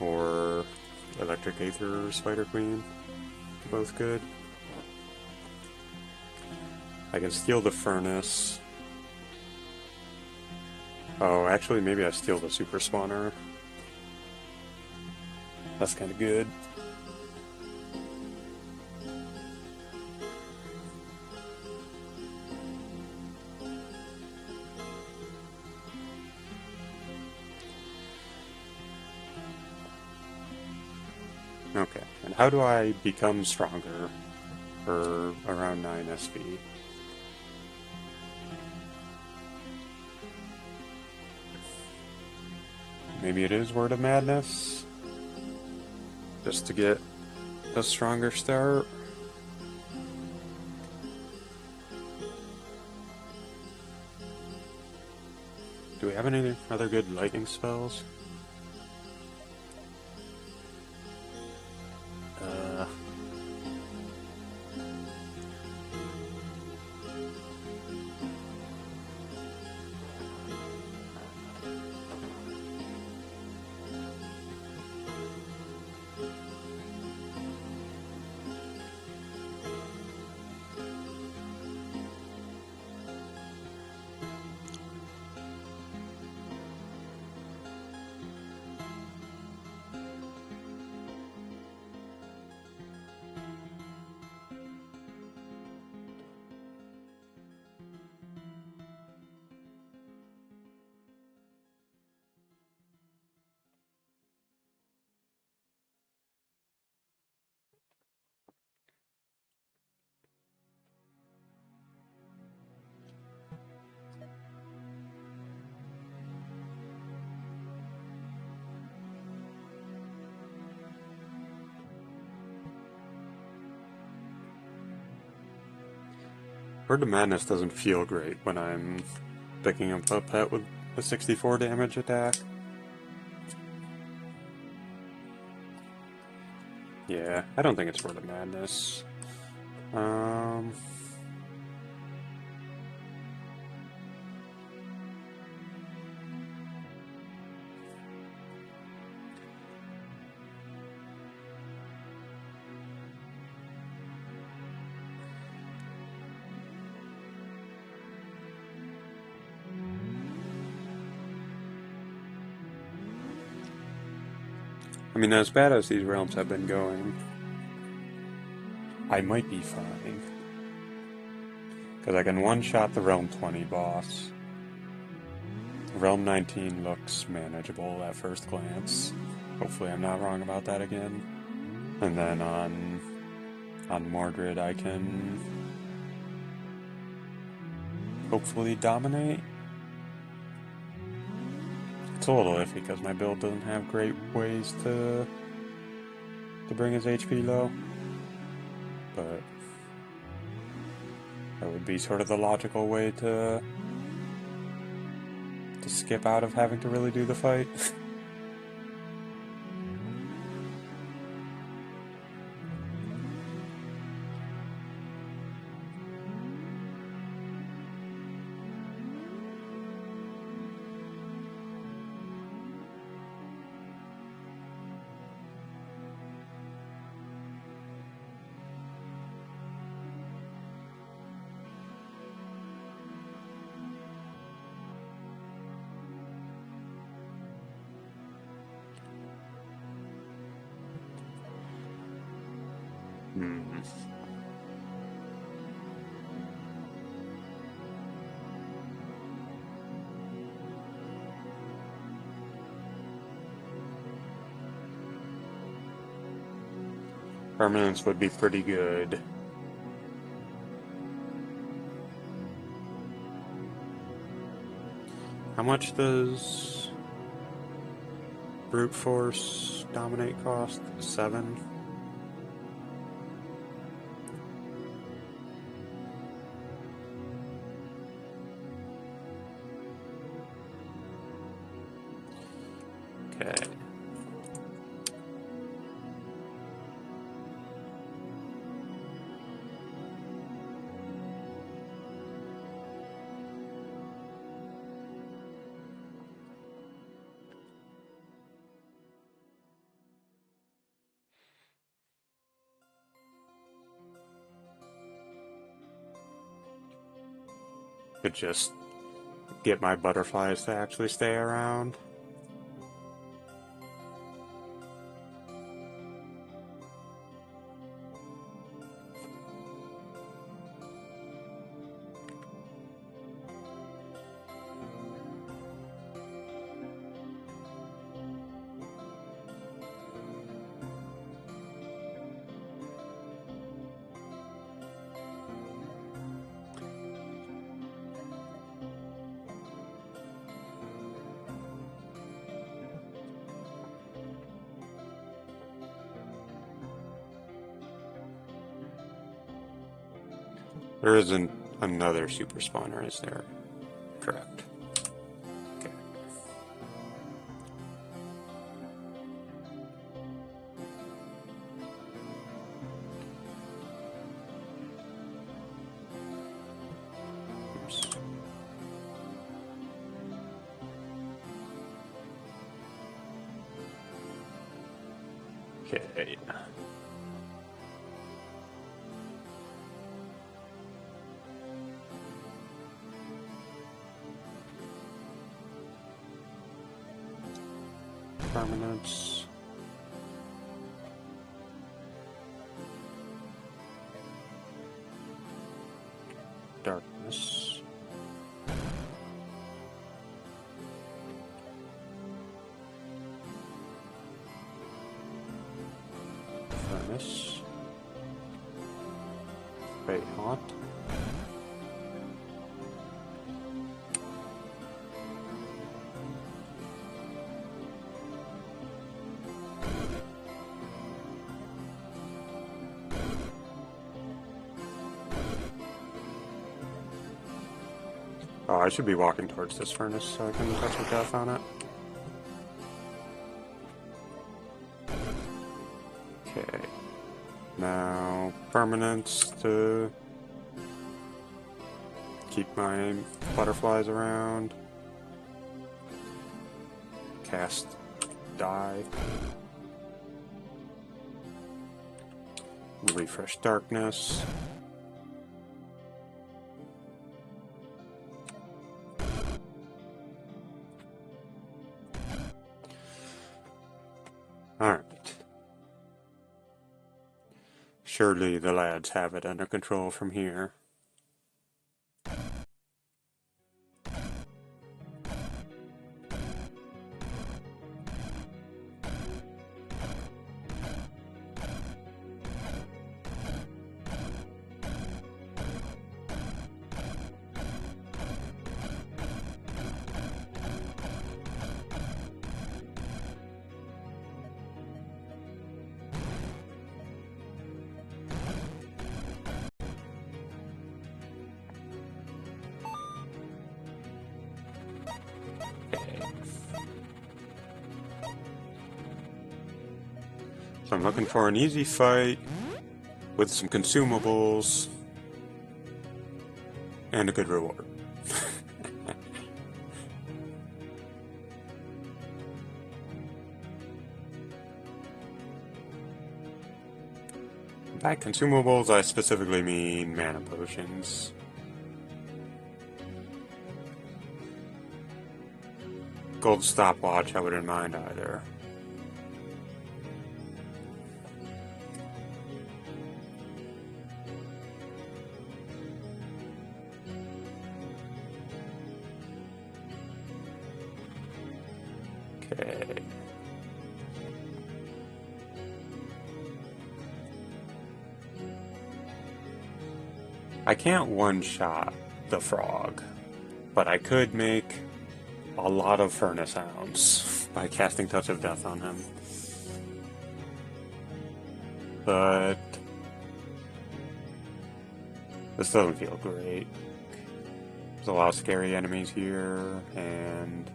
Or Electric Aether Spider Queen. Both good. I can steal the Furnace. Oh, actually, maybe I steal the Super Spawner. That's kind of good. Okay, and how do I become stronger for around 9 SV? Maybe it is Word of Madness? Just to get a stronger start? Do we have any other good lightning spells? Word of Madness doesn't feel great when I'm picking up a pet with a 64 damage attack. Yeah, I don't think it's Word of Madness. I mean, as bad as these realms have been going, I might be fine. Because I can one-shot the Realm 20 boss. Realm 19 looks manageable at first glance. Hopefully I'm not wrong about that again. And then on Mordred I can hopefully dominate. It's a little iffy because my build doesn't have great ways to bring his HP low. But that would be sort of the logical way to skip out of having to really do the fight. Permanence would be pretty good. How much does Brute Force Dominate cost? 7? Okay. Could just get my butterflies to actually stay around. There isn't another super spawner, is there? Correct. Okay. Oops. Okay. Permanence. Darkness. Furnace. Faehaunt. Oh, I should be walking towards this furnace so I can touch a death on it. Okay. Now, permanence to keep my butterflies around. Cast die. Refresh darkness. Alright. Surely the lads have it under control from here. So I'm looking for an easy fight with some consumables and a good reward. By consumables, I specifically mean mana potions. Gold stopwatch, I wouldn't mind either. Okay. I can't one-shot the frog, but I could make a lot of furnace hounds by casting Touch of Death on him. But this doesn't feel great. There's a lot of scary enemies here, and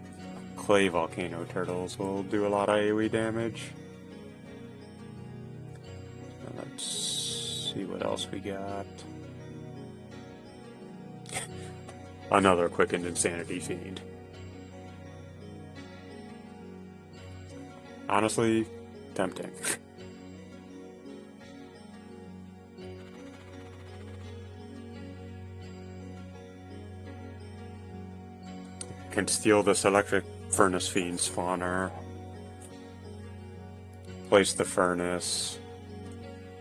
clay volcano turtles will do a lot of AoE damage. Let's see what else we got. Another quickened insanity fiend. Honestly, tempting. Can steal this electric furnace fiend spawner. Place the furnace.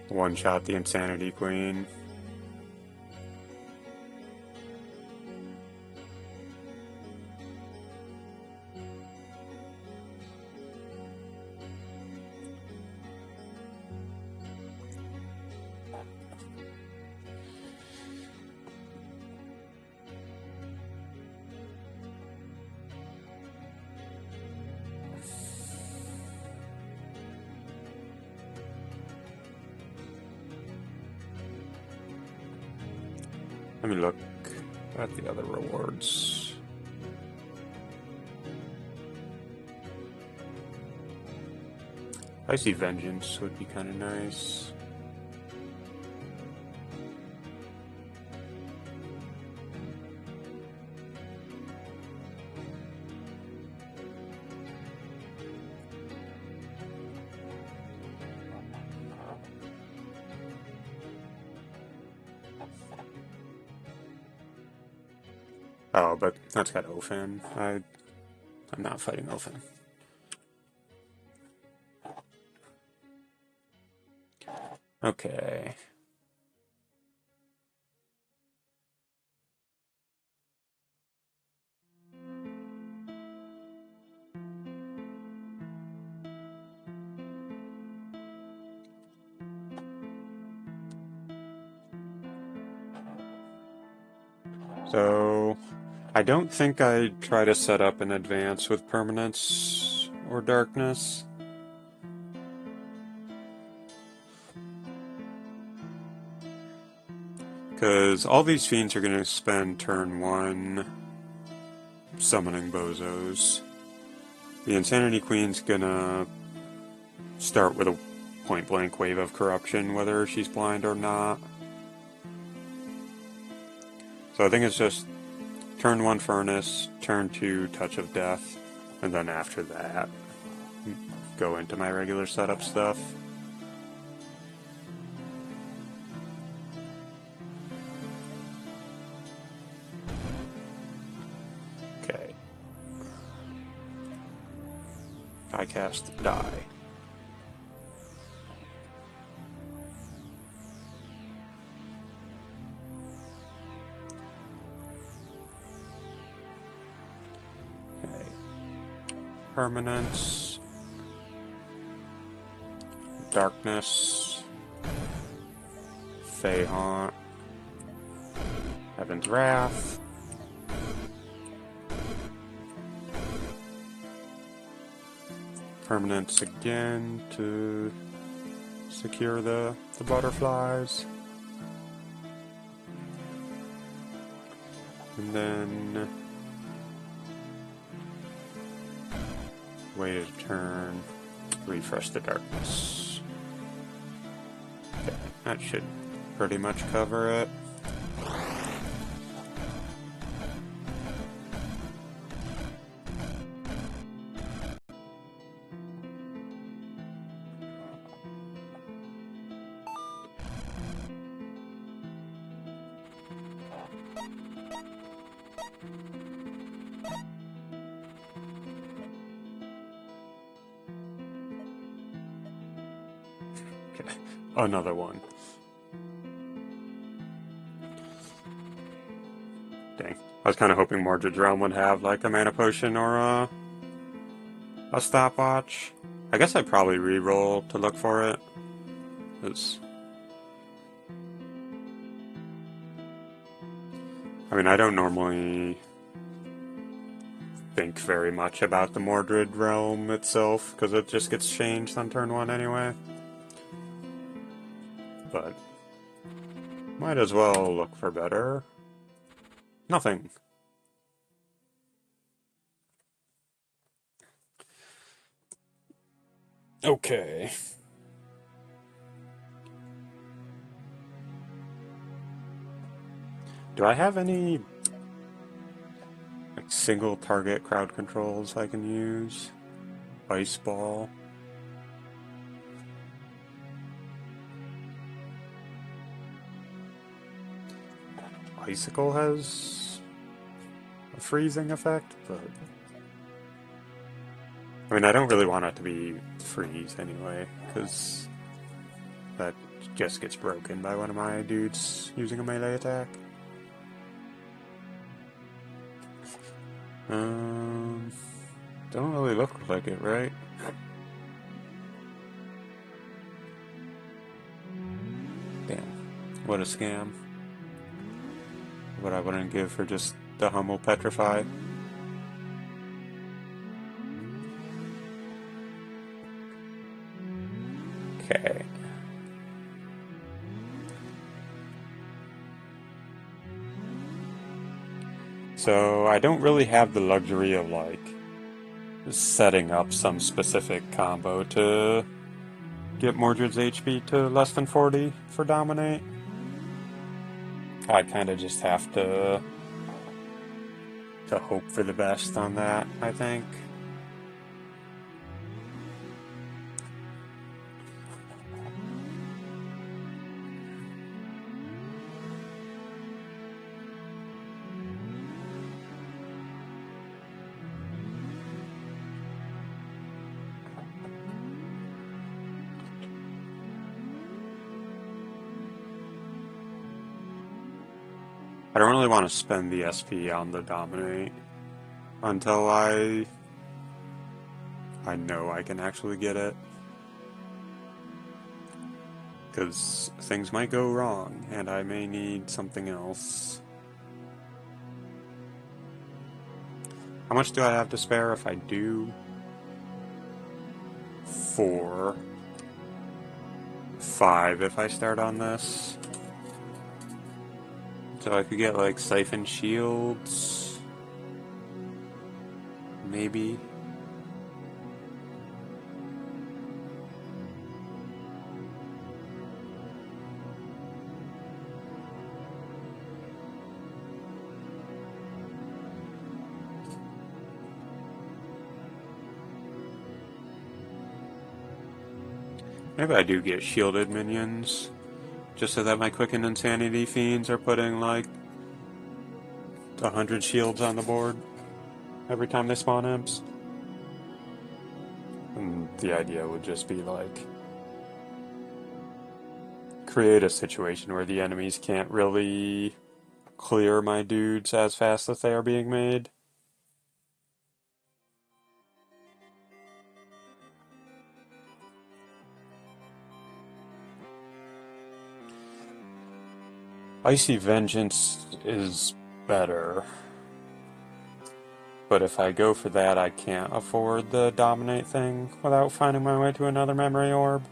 One-shot the insanity queen. Let me look at the other rewards. Icy Vengeance would be kind of nice. Oh, but that's got Ophan. I'm not fighting Ophan. Okay. So, I don't think I'd try to set up in advance with permanence or darkness. Because all these fiends are going to spend turn 1 summoning bozos. The Insanity Queen's going to start with a point-blank wave of corruption, whether she's blind or not. So I think it's just turn 1 furnace, turn 2 touch of death, and then after that, go into my regular setup stuff. Okay. I cast die. Permanence, Darkness, Faehaunt, Heaven's Wrath, Permanence again to secure the butterflies. And then wait a turn, refresh the darkness. Okay, that should pretty much cover it. Okay, another one. Dang. I was kind of hoping Mordred's Realm would have like a mana potion or a stopwatch. I guess I'd probably re-roll to look for it. I mean, I don't normally think very much about the Mordred Realm itself, because it just gets changed on turn 1 anyway. But might as well look for better. Nothing. Okay. Do I have any like single target crowd controls I can use? Ice Ball. Icicle has a freezing effect, but I mean, I don't really want it to be freeze anyway, because that just gets broken by one of my dudes using a melee attack. Don't really look like it, right? Damn. What a scam. What I wouldn't give for just the humble Petrify. Okay. So I don't really have the luxury of like setting up some specific combo to get Mordred's HP to less than 40 for Dominate. I kind of just have to hope for the best on that, I think. I don't really want to spend the SP on the Dominate until I know I can actually get it. Because things might go wrong, and I may need something else. How much do I have to spare if I do? 4. 5 if I start on this. So I could get like Siphon Shields. Maybe. Maybe I do get shielded minions, just so that my Quicken Insanity fiends are putting like 100 shields on the board every time they spawn imps. And the idea would just be like create a situation where the enemies can't really clear my dudes as fast as they are being made. Icy Vengeance is better, but if I go for that, I can't afford the Dominate thing without finding my way to another Memory Orb.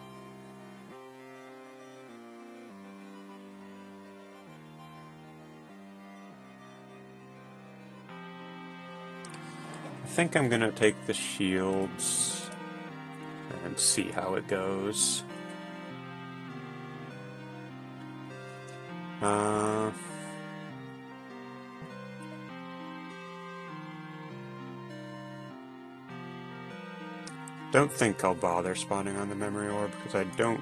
I think I'm gonna take the shields and see how it goes. Don't think I'll bother spawning on the Memory Orb because I don't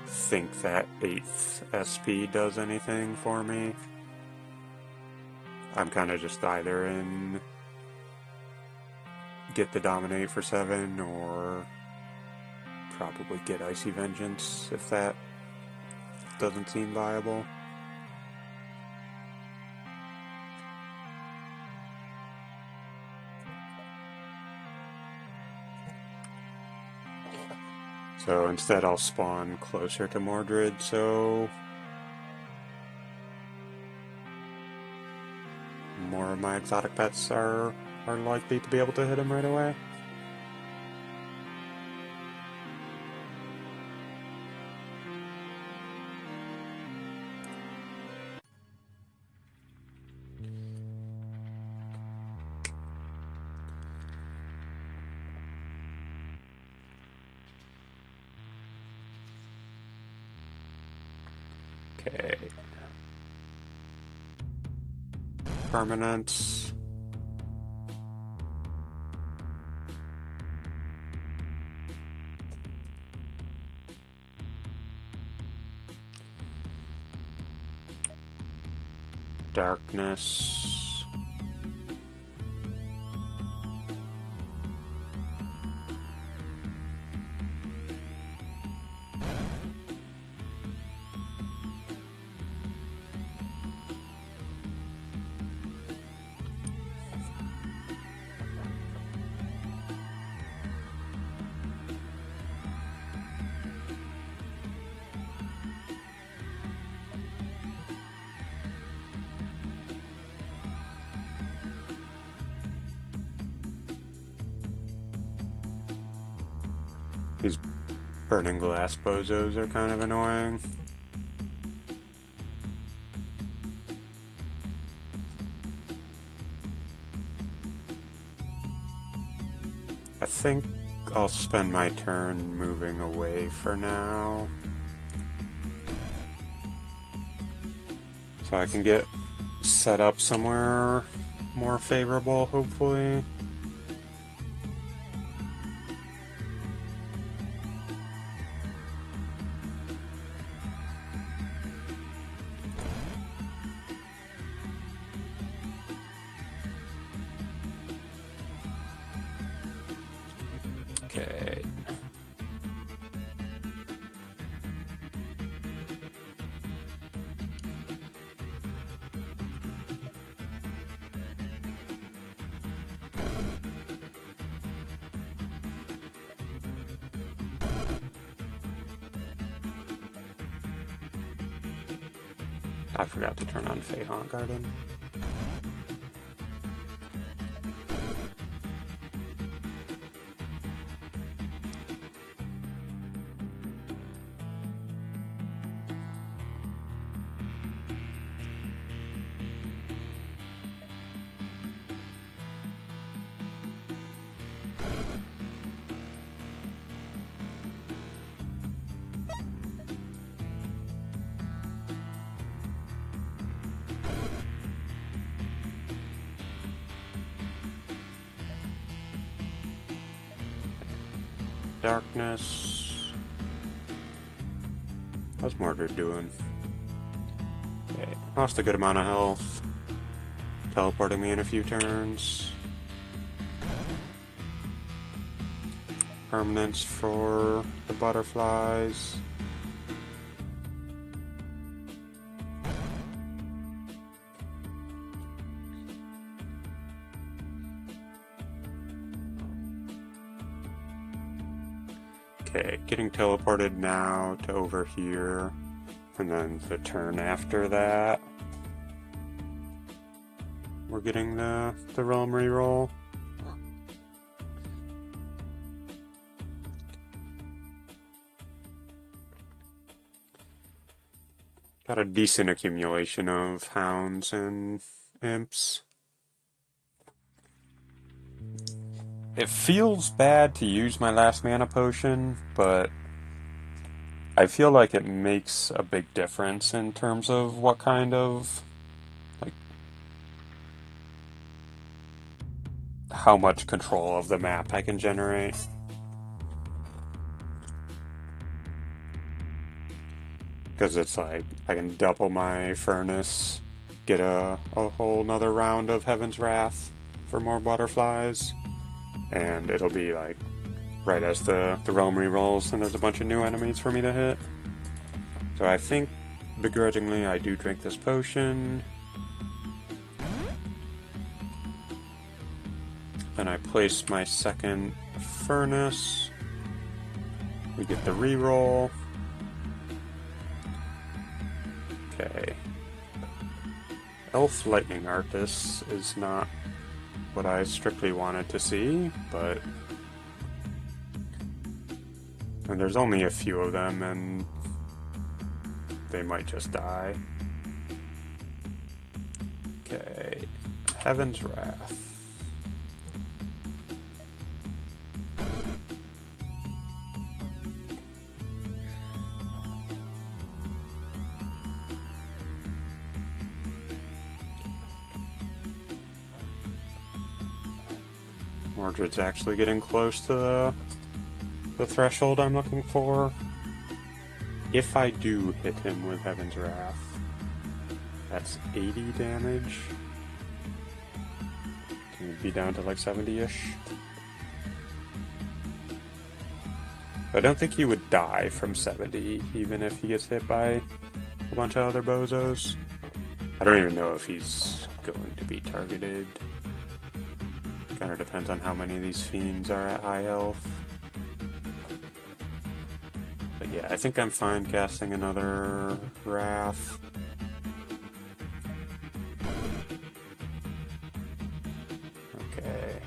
think that 8th SP does anything for me. I'm kind of just either in get the Dominate for 7 or probably get Icy Vengeance if that doesn't seem viable. So instead I'll spawn closer to Mordred, so more of my exotic pets are likely to be able to hit him right away. Okay. Permanence. Darkness. These burning glass bozos are kind of annoying. I think I'll spend my turn moving away for now, so I can get set up somewhere more favorable, hopefully. Okay. I forgot to turn on Faehaunt Garden. Darkness. How's Mordred doing? Okay, lost a good amount of health. Teleporting me in a few turns. Permanence for the butterflies. Okay, getting teleported now to over here. And then the turn after that, we're getting the realm reroll. Got a decent accumulation of hounds and imps. It feels bad to use my last mana potion, but I feel like it makes a big difference in terms of what kind of, like, how much control of the map I can generate. Because it's like, I can double my furnace, get a whole nother round of Heaven's Wrath for more butterflies, and it'll be like, right as the realm rerolls, and there's a bunch of new enemies for me to hit. So I think, begrudgingly, I do drink this potion. Then I place my second furnace. We get the reroll. Okay. Elf Lightning Artist is not what I strictly wanted to see, but... And there's only a few of them, and they might just die. Okay. Heaven's Wrath. Mordred's actually getting close to the threshold I'm looking for. If I do hit him with Heaven's Wrath, that's 80 damage. Can it be down to like 70-ish? I don't think he would die from 70, even if he gets hit by a bunch of other bozos. I don't even know if he's going to be targeted. Kind of depends on how many of these fiends are at high health. But yeah, I think I'm fine casting another Wrath. Okay.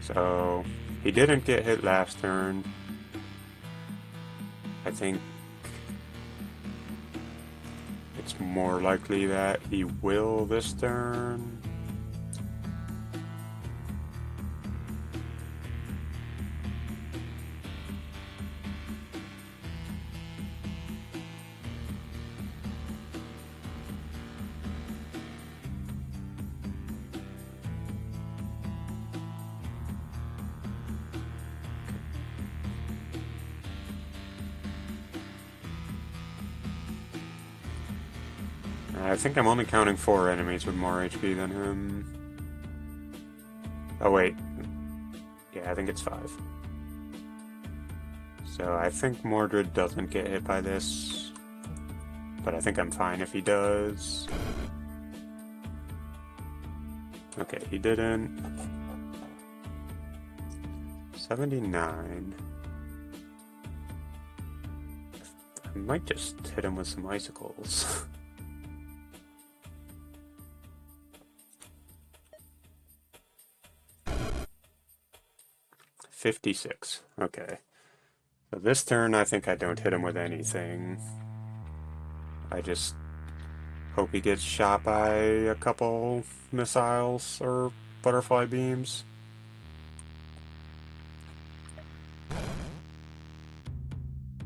So, he didn't get hit last turn. I think it's more likely that he will this turn. I think I'm only counting 4 enemies with more HP than him. Oh wait. Yeah, I think it's 5. So I think Mordred doesn't get hit by this. But I think I'm fine if he does. Okay, he didn't. 79. I might just hit him with some icicles. 56. Okay. So this turn, I think I don't hit him with anything. I just hope he gets shot by a couple missiles or butterfly beams.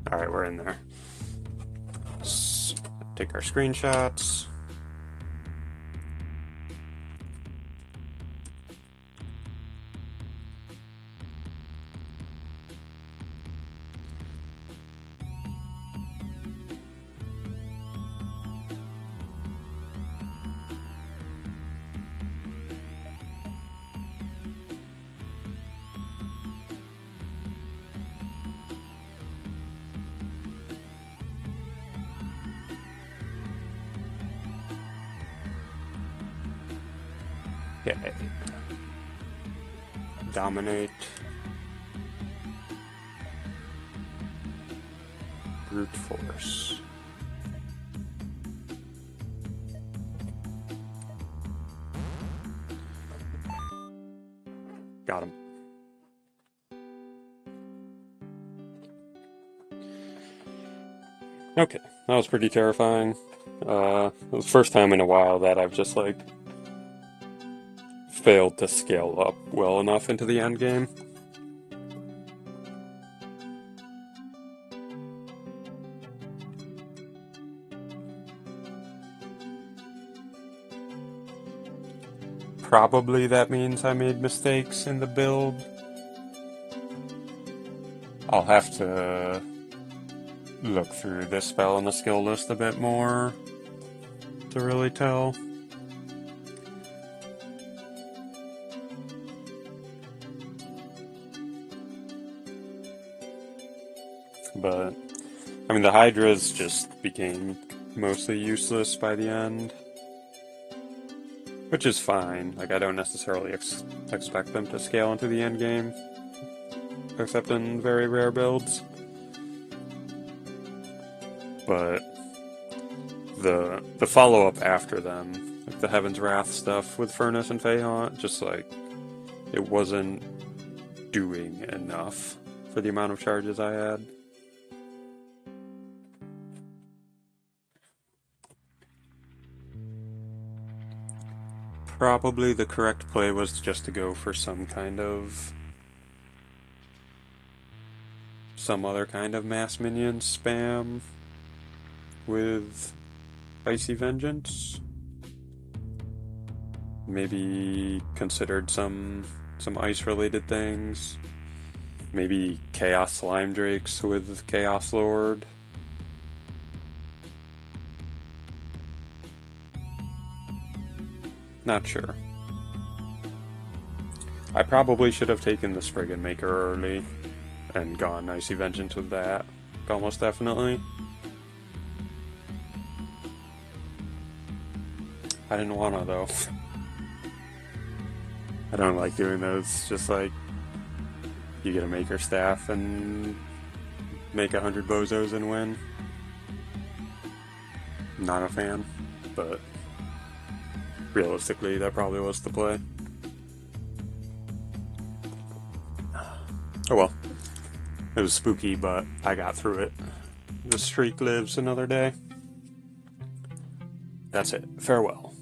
Alright, we're in there. Let's take our screenshots. Okay. Dominate. Brute force. Got him. Okay, that was pretty terrifying. It was the first time in a while that I've just, like, failed to scale up well enough into the end game. Probably that means I made mistakes in the build. I'll have to look through this spell in the skill list a bit more to really tell. But, I mean, the Hydras just became mostly useless by the end. Which is fine. Like, I don't necessarily expect them to scale into the end game, except in very rare builds. But the follow-up after them, like the Heaven's Wrath stuff with Furnace and Faehaunt, just like, it wasn't doing enough for the amount of charges I had. Probably the correct play was just to go for some other kind of mass minion spam with Icy Vengeance. Maybe considered some ice related things. Maybe Chaos Slime Drakes with Chaos Lord. Not sure. I probably should have taken the Spriggan Maker early and gone Icy Vengeance with that. Almost definitely. I didn't wanna though. I don't like doing those, just like you get a Maker Staff and make 100 bozos and win. Not a fan, but realistically, that probably was the play. Oh well. It was spooky, but I got through it. The streak lives another day. That's it. Farewell.